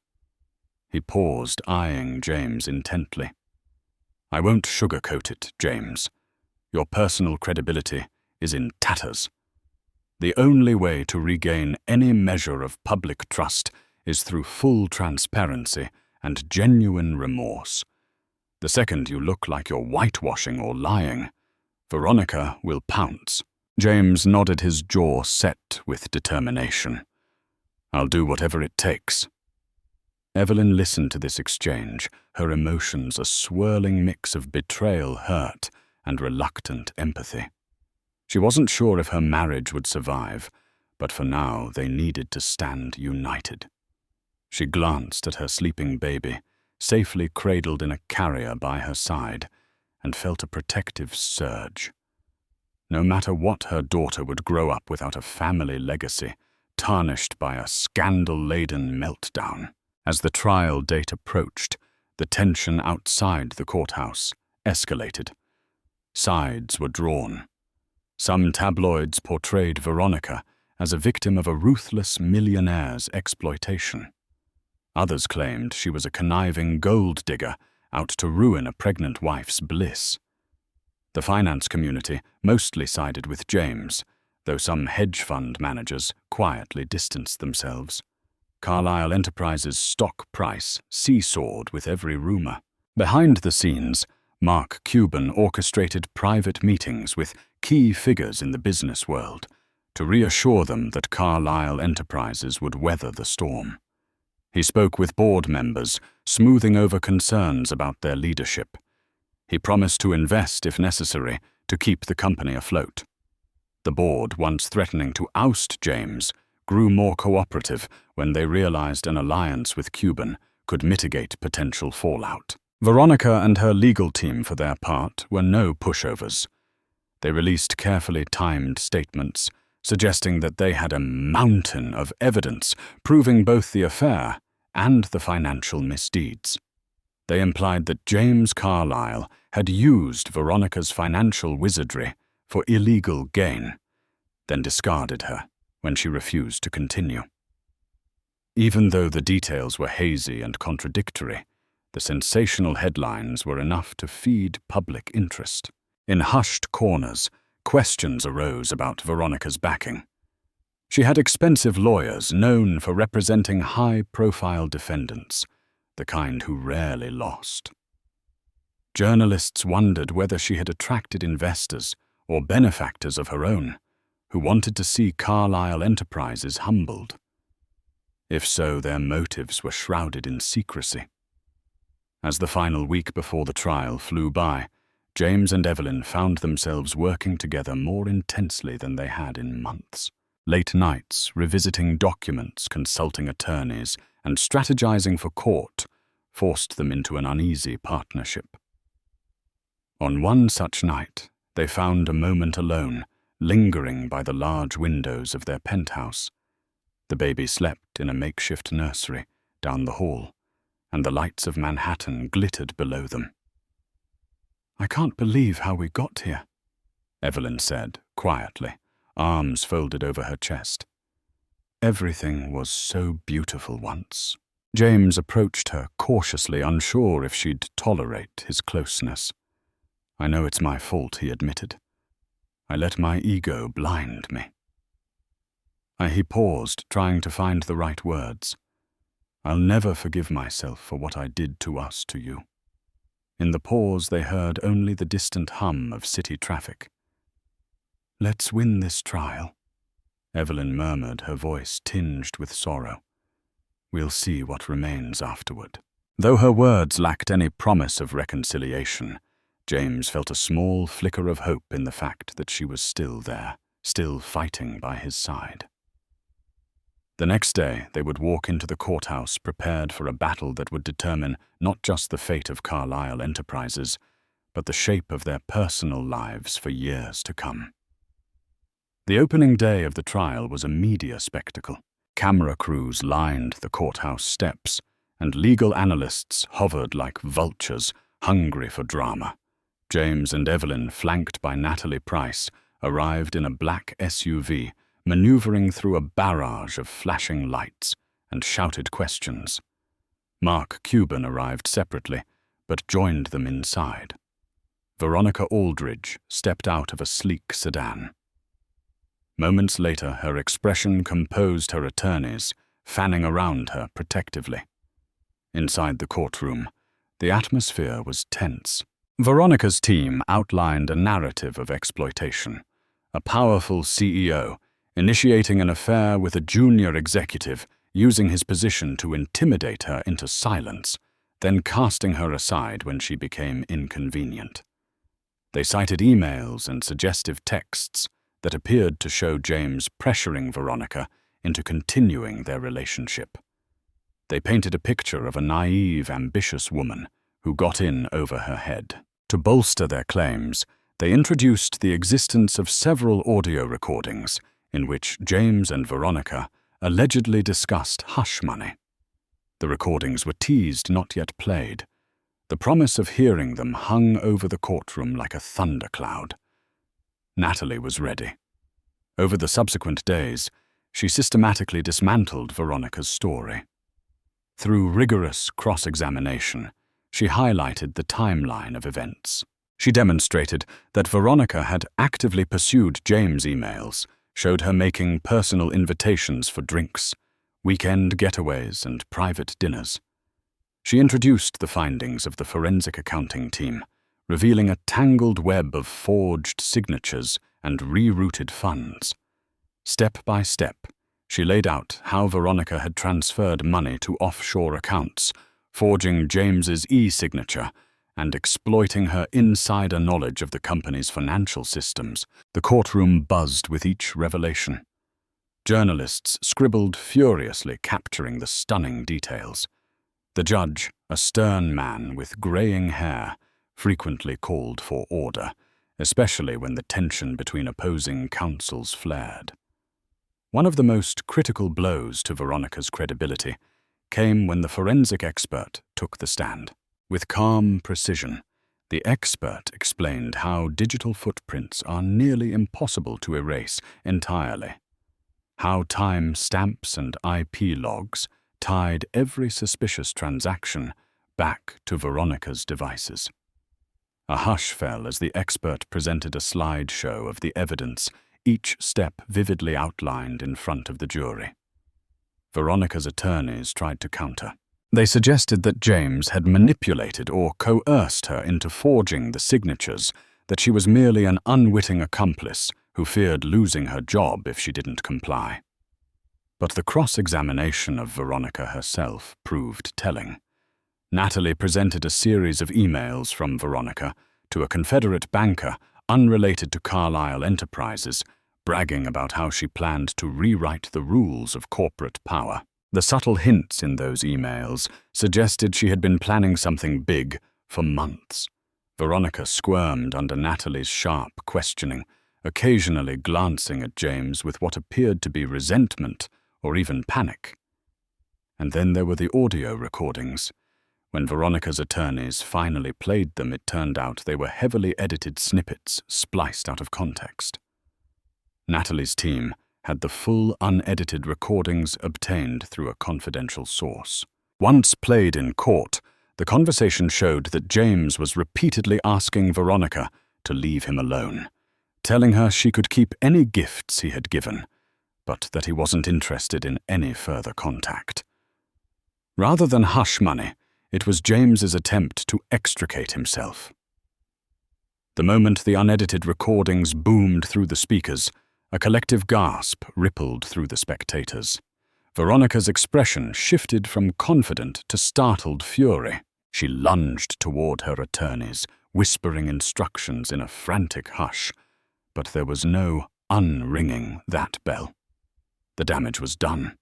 He paused, eyeing James intently. "I won't sugarcoat it, James. Your personal credibility is in tatters. The only way to regain any measure of public trust is through full transparency and genuine remorse. The second you look like you're whitewashing or lying, Veronica will pounce." James nodded, his jaw set with determination. "I'll do whatever it takes." Evelyn listened to this exchange, her emotions a swirling mix of betrayal, hurt, and reluctant empathy. She wasn't sure if her marriage would survive, but for now they needed to stand united. She glanced at her sleeping baby, safely cradled in a carrier by her side, and felt a protective surge. No matter what, her daughter would grow up without a family legacy, tarnished by a scandal-laden meltdown. As the trial date approached, the tension outside the courthouse escalated. Sides were drawn. Some tabloids portrayed Veronica as a victim of a ruthless millionaire's exploitation. Others claimed she was a conniving gold digger out to ruin a pregnant wife's bliss. The finance community mostly sided with James, though some hedge fund managers quietly distanced themselves. Carlisle Enterprises' stock price seesawed with every rumor. Behind the scenes, Mark Cuban orchestrated private meetings with key figures in the business world to reassure them that Carlisle Enterprises would weather the storm. He spoke with board members, smoothing over concerns about their leadership. He promised to invest if necessary to keep the company afloat. The board, once threatening to oust James, grew more cooperative when they realized an alliance with Cuban could mitigate potential fallout. Veronica and her legal team, for their part, were no pushovers. They released carefully timed statements, suggesting that they had a mountain of evidence proving both the affair and the financial misdeeds. They implied that James Carlisle had used Veronica's financial wizardry for illegal gain, then discarded her when she refused to continue. Even though the details were hazy and contradictory, the sensational headlines were enough to feed public interest. In hushed corners, questions arose about Veronica's backing. She had expensive lawyers known for representing high-profile defendants, the kind who rarely lost. Journalists wondered whether she had attracted investors or benefactors of her own, who wanted to see Carlisle Enterprises humbled. If so, their motives were shrouded in secrecy. As the final week before the trial flew by, James and Evelyn found themselves working together more intensely than they had in months. Late nights, revisiting documents, consulting attorneys, and strategizing for court forced them into an uneasy partnership. On one such night, they found a moment alone, lingering by the large windows of their penthouse. The baby slept in a makeshift nursery down the hall, and the lights of Manhattan glittered below them. "I can't believe how we got here," Evelyn said, quietly, arms folded over her chest. "Everything was so beautiful once." James approached her, cautiously unsure if she'd tolerate his closeness. "I know it's my fault," he admitted. "I let my ego blind me." He paused, trying to find the right words. "I'll never forgive myself for what I did to us to you." In the pause, they heard only the distant hum of city traffic. "Let's win this trial," Evelyn murmured, her voice tinged with sorrow. "We'll see what remains afterward." Though her words lacked any promise of reconciliation, James felt a small flicker of hope in the fact that she was still there, still fighting by his side. The next day, they would walk into the courthouse prepared for a battle that would determine not just the fate of Carlisle Enterprises, but the shape of their personal lives for years to come. The opening day of the trial was a media spectacle. Camera crews lined the courthouse steps, and legal analysts hovered like vultures, hungry for drama. James and Evelyn, flanked by Natalie Price, arrived in a black SUV, maneuvering through a barrage of flashing lights and shouted questions. Mark Cuban arrived separately, but joined them inside. Veronica Aldridge stepped out of a sleek sedan. Moments later, her expression composed her attorneys, fanning around her protectively. Inside the courtroom, the atmosphere was tense. Veronica's team outlined a narrative of exploitation. A powerful CEO initiating an affair with a junior executive, using his position to intimidate her into silence, then casting her aside when she became inconvenient. They cited emails and suggestive texts, that appeared to show James pressuring Veronica into continuing their relationship. They painted a picture of a naive, ambitious woman who got in over her head. To bolster their claims, they introduced the existence of several audio recordings in which James and Veronica allegedly discussed hush money. The recordings were teased, not yet played. The promise of hearing them hung over the courtroom like a thundercloud. Natalie was ready. Over the subsequent days, she systematically dismantled Veronica's story. Through rigorous cross-examination, she highlighted the timeline of events. She demonstrated that Veronica had actively pursued James' emails, showed her making personal invitations for drinks, weekend getaways, and private dinners. She introduced the findings of the forensic accounting team, revealing a tangled web of forged signatures and rerouted funds. Step by step, she laid out how Veronica had transferred money to offshore accounts, forging James's e-signature and exploiting her insider knowledge of the company's financial systems. The courtroom buzzed with each revelation. Journalists scribbled furiously, capturing the stunning details. The judge, a stern man with graying hair, frequently called for order, especially when the tension between opposing counsels flared. One of the most critical blows to Veronica's credibility came when the forensic expert took the stand. With calm precision, the expert explained how digital footprints are nearly impossible to erase entirely, how time stamps and IP logs tied every suspicious transaction back to Veronica's devices. A hush fell as the expert presented a slideshow of the evidence, each step vividly outlined in front of the jury. Veronica's attorneys tried to counter. They suggested that James had manipulated or coerced her into forging the signatures, that she was merely an unwitting accomplice who feared losing her job if she didn't comply. But the cross-examination of Veronica herself proved telling. Natalie presented a series of emails from Veronica to a Confederate banker unrelated to Carlisle Enterprises, bragging about how she planned to rewrite the rules of corporate power. The subtle hints in those emails suggested she had been planning something big for months. Veronica squirmed under Natalie's sharp questioning, occasionally glancing at James with what appeared to be resentment or even panic. And then there were the audio recordings. When Veronica's attorneys finally played them, it turned out they were heavily edited snippets spliced out of context. Natalie's team had the full unedited recordings obtained through a confidential source. Once played in court, the conversation showed that James was repeatedly asking Veronica to leave him alone, telling her she could keep any gifts he had given, but that he wasn't interested in any further contact. Rather than hush money, it was James's attempt to extricate himself. The moment the unedited recordings boomed through the speakers, a collective gasp rippled through the spectators. Veronica's expression shifted from confident to startled fury. She lunged toward her attorneys, whispering instructions in a frantic hush, but there was no unringing that bell. The damage was done.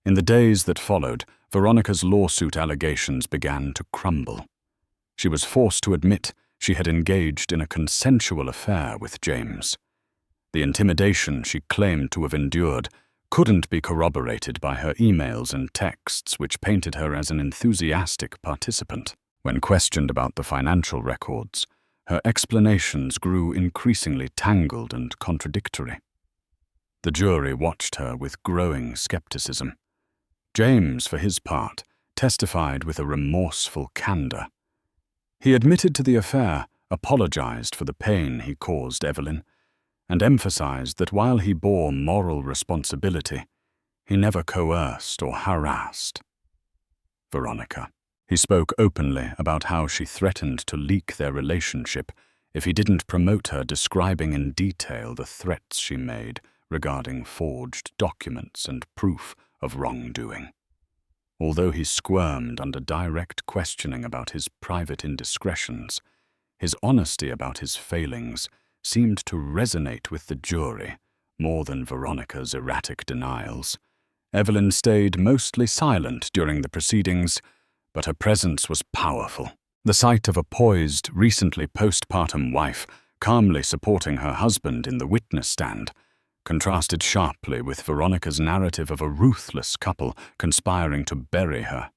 In the days that followed, Veronica's lawsuit allegations began to crumble. She was forced to admit she had engaged in a consensual affair with James. The intimidation she claimed to have endured couldn't be corroborated by her emails and texts, which painted her as an enthusiastic participant. When questioned about the financial records, her explanations grew increasingly tangled and contradictory. The jury watched her with growing skepticism. James, for his part, testified with a remorseful candor. He admitted to the affair, apologized for the pain he caused Evelyn, and emphasized that while he bore moral responsibility, he never coerced or harassed Veronica. He spoke openly about how she threatened to leak their relationship if he didn't promote her, describing in detail the threats she made regarding forged documents and proof of wrongdoing. Although he squirmed under direct questioning about his private indiscretions, his honesty about his failings seemed to resonate with the jury more than Veronica's erratic denials. Evelyn stayed mostly silent during the proceedings, but her presence was powerful. The sight of a poised, recently postpartum wife calmly supporting her husband in the witness stand contrasted sharply with Veronica's narrative of a ruthless couple conspiring to bury her.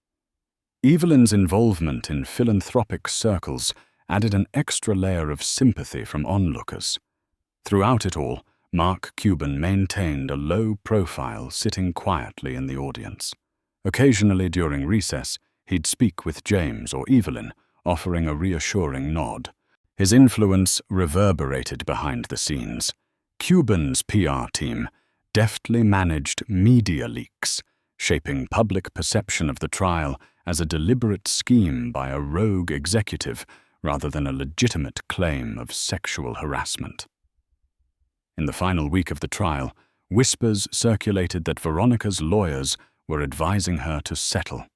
Evelyn's involvement in philanthropic circles added an extra layer of sympathy from onlookers. Throughout it all, Mark Cuban maintained a low profile, sitting quietly in the audience. Occasionally during recess, he'd speak with James or Evelyn, offering a reassuring nod. His influence reverberated behind the scenes. Cuban's PR team deftly managed media leaks, shaping public perception of the trial as a deliberate scheme by a rogue executive rather than a legitimate claim of sexual harassment. In the final week of the trial, whispers circulated that Veronica's lawyers were advising her to settle.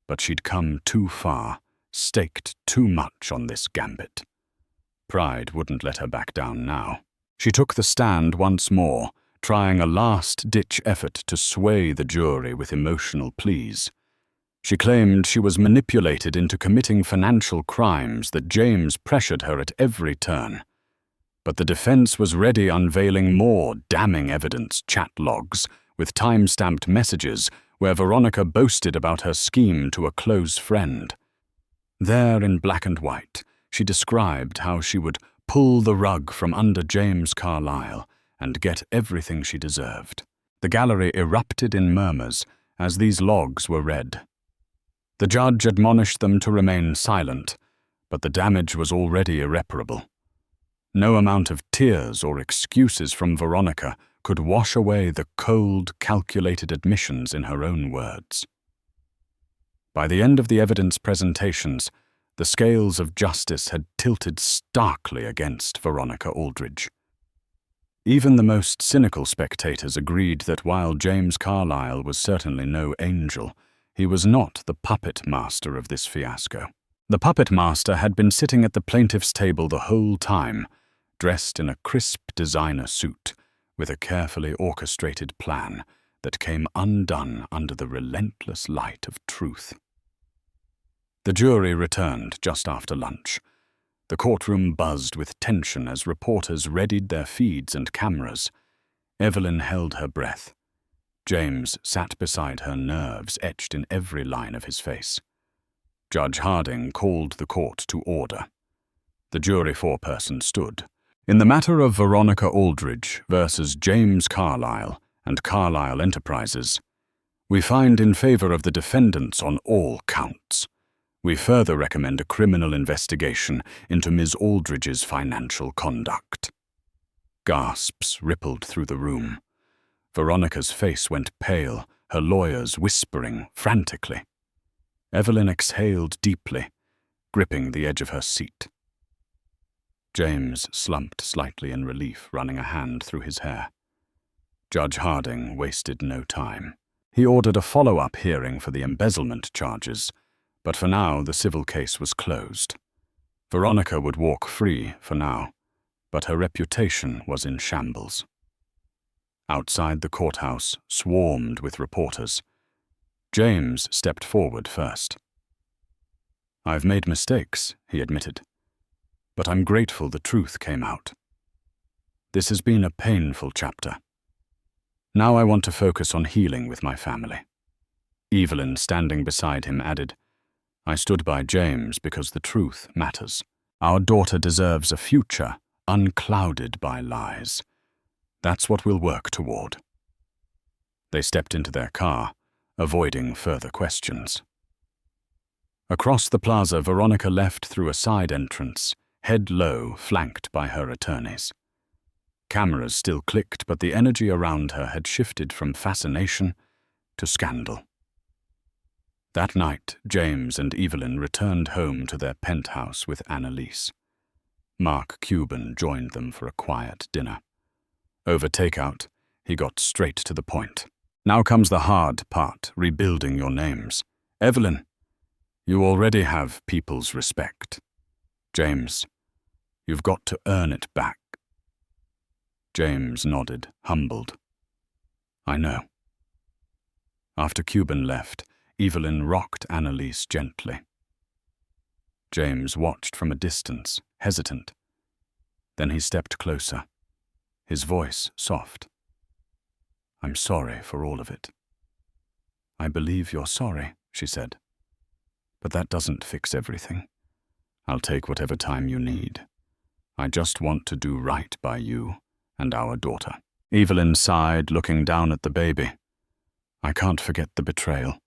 But she'd come too far, staked too much on this gambit. Pride wouldn't let her back down now. She took the stand once more, trying a last-ditch effort to sway the jury with emotional pleas. She claimed she was manipulated into committing financial crimes, that James pressured her at every turn. But the defense was ready, unveiling more damning evidence, chat logs, with time-stamped messages where Veronica boasted about her scheme to a close friend. There in black and white, she described how she would pull the rug from under James Carlisle and get everything she deserved. The gallery erupted in murmurs as these logs were read. The judge admonished them to remain silent, but the damage was already irreparable. No amount of tears or excuses from Veronica could wash away the cold, calculated admissions in her own words. By the end of the evidence presentations, the scales of justice had tilted starkly against Veronica Aldridge. Even the most cynical spectators agreed that while James Carlisle was certainly no angel, he was not the puppet master of this fiasco. The puppet master had been sitting at the plaintiff's table the whole time, dressed in a crisp designer suit, with a carefully orchestrated plan that came undone under the relentless light of truth. The jury returned just after lunch. The courtroom buzzed with tension as reporters readied their feeds and cameras. Evelyn held her breath. James sat beside her, nerves etched in every line of his face. Judge Harding called the court to order. The jury foreperson stood. In the matter of Veronica Aldridge versus James Carlisle and Carlisle Enterprises, we find in favor of the defendants on all counts. We further recommend a criminal investigation into Ms. Aldridge's financial conduct. Gasps rippled through the room. Veronica's face went pale, her lawyers whispering frantically. Evelyn exhaled deeply, gripping the edge of her seat. James slumped slightly in relief, running a hand through his hair. Judge Harding wasted no time. He ordered a follow-up hearing for the embezzlement charges, but for now the civil case was closed. Veronica would walk free for now, but her reputation was in shambles. Outside the courthouse swarmed with reporters. James stepped forward first. "I've made mistakes," he admitted, "but I'm grateful the truth came out. This has been a painful chapter. Now I want to focus on healing with my family." Evelyn, standing beside him, added, "I stood by James because the truth matters. Our daughter deserves a future unclouded by lies. That's what we'll work toward." They stepped into their car, avoiding further questions. Across the plaza, Veronica left through a side entrance, head low, flanked by her attorneys. Cameras still clicked, but the energy around her had shifted from fascination to scandal. That night, James and Evelyn returned home to their penthouse with Annalise. Mark Cuban joined them for a quiet dinner. Over takeout, he got straight to the point. "Now comes the hard part, rebuilding your names. Evelyn, you already have people's respect. James, You've got to earn it back. James nodded, humbled. I know. After Cuban left, Evelyn rocked Annalise gently. James watched from a distance, hesitant. Then he stepped closer, his voice soft. I'm sorry for all of it. I believe you're sorry, she said. But that doesn't fix everything. I'll take whatever time you need. I just want to do right by you and our daughter. Evelyn sighed, looking down at the baby. I can't forget the betrayal,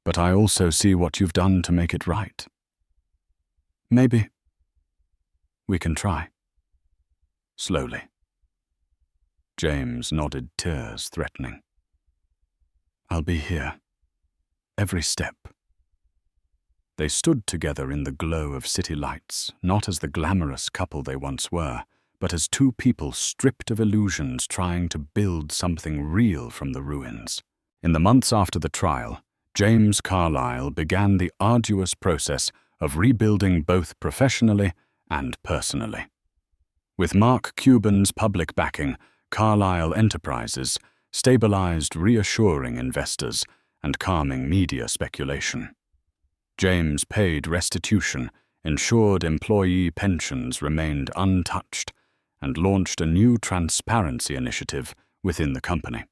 but I also see what you've done to make it right. Maybe we can try. Slowly. James nodded, tears threatening. I'll be here. Every step. They stood together in the glow of city lights, not as the glamorous couple they once were, but as two people stripped of illusions trying to build something real from the ruins. In the months after the trial, James Carlisle began the arduous process of rebuilding both professionally and personally. With Mark Cuban's public backing, Carlisle Enterprises stabilized reassuring investors and calming media speculation. James paid restitution, ensured employee pensions remained untouched, and launched a new transparency initiative within the company.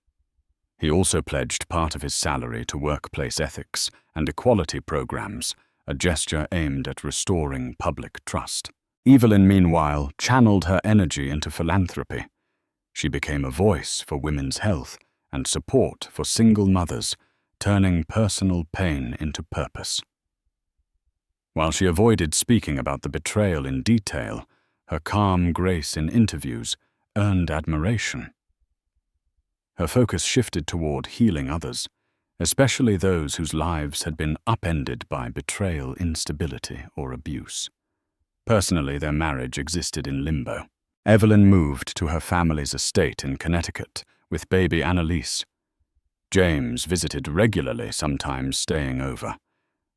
He also pledged part of his salary to workplace ethics and equality programs, a gesture aimed at restoring public trust. Evelyn, meanwhile, channeled her energy into philanthropy. She became a voice for women's health and support for single mothers, turning personal pain into purpose. While she avoided speaking about the betrayal in detail, her calm grace in interviews earned admiration. Her focus shifted toward healing others, especially those whose lives had been upended by betrayal, instability, or abuse. Personally, their marriage existed in limbo. Evelyn moved to her family's estate in Connecticut with baby Annalise. James visited regularly, sometimes staying over.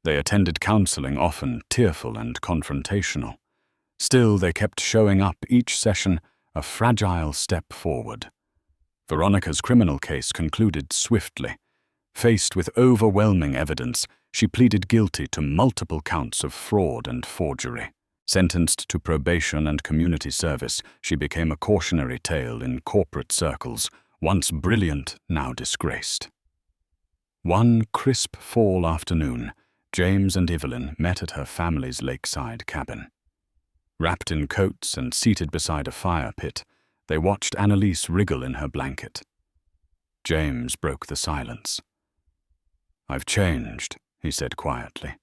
They attended counseling, often tearful and confrontational. Still, they kept showing up each session a fragile step forward. Veronica's criminal case concluded swiftly. Faced with overwhelming evidence, she pleaded guilty to multiple counts of fraud and forgery. Sentenced to probation and community service, she became a cautionary tale in corporate circles, once brilliant, now disgraced. One crisp fall afternoon, James and Evelyn met at her family's lakeside cabin. Wrapped in coats and seated beside a fire pit, they watched Annalise wriggle in her blanket. James broke the silence. I've changed, he said quietly.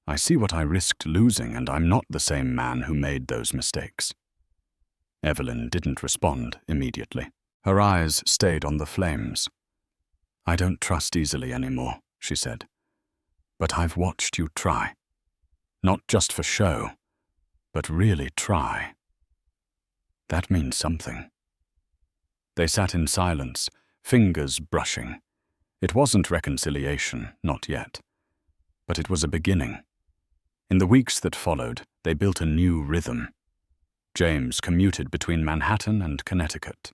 I see what I risked losing, and I'm not the same man who made those mistakes. Evelyn didn't respond immediately. Her eyes stayed on the flames. I don't trust easily anymore, she said. But I've watched you try. Not just for show, but really try. That means something. They sat in silence, fingers brushing. It wasn't reconciliation, not yet. But it was a beginning. In the weeks that followed, they built a new rhythm. James commuted between Manhattan and Connecticut.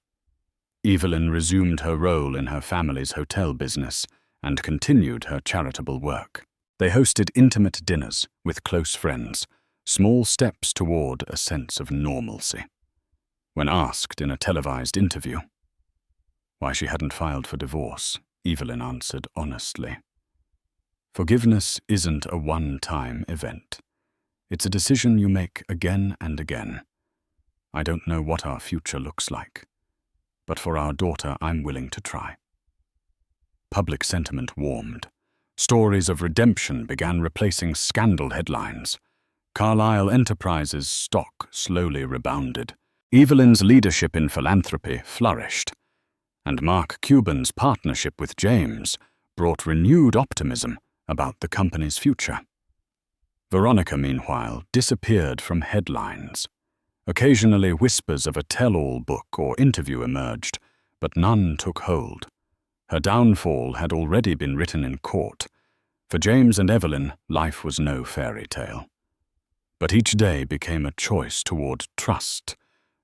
Evelyn resumed her role in her family's hotel business and continued her charitable work. They hosted intimate dinners with close friends, small steps toward a sense of normalcy. When asked in a televised interview why she hadn't filed for divorce, Evelyn answered honestly. Forgiveness isn't a one-time event. It's a decision you make again and again. I don't know what our future looks like, but for our daughter, I'm willing to try. Public sentiment warmed. Stories of redemption began replacing scandal headlines. Carlisle Enterprises' stock slowly rebounded. Evelyn's leadership in philanthropy flourished, and Mark Cuban's partnership with James brought renewed optimism about the company's future. Veronica, meanwhile, disappeared from headlines. Occasionally, whispers of a tell-all book or interview emerged, but none took hold. Her downfall had already been written in court. For James and Evelyn, life was no fairy tale. But each day became a choice toward trust,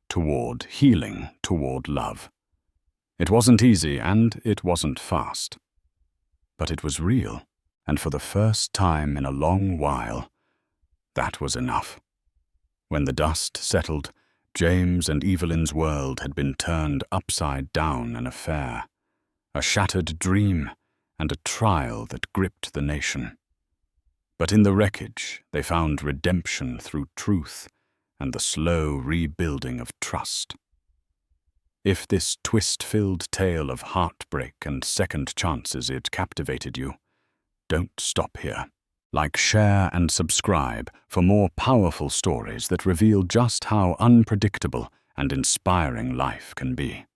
toward healing, toward love. It wasn't easy and it wasn't fast. But it was real, and for the first time in a long while, that was enough. When the dust settled, James and Evelyn's world had been turned upside down an affair, a shattered dream, and a trial that gripped the nation. But in the wreckage, they found redemption through truth and the slow rebuilding of trust. If this twist-filled tale of heartbreak and second chances had captivated you, don't stop here. Like, share, and subscribe for more powerful stories that reveal just how unpredictable and inspiring life can be.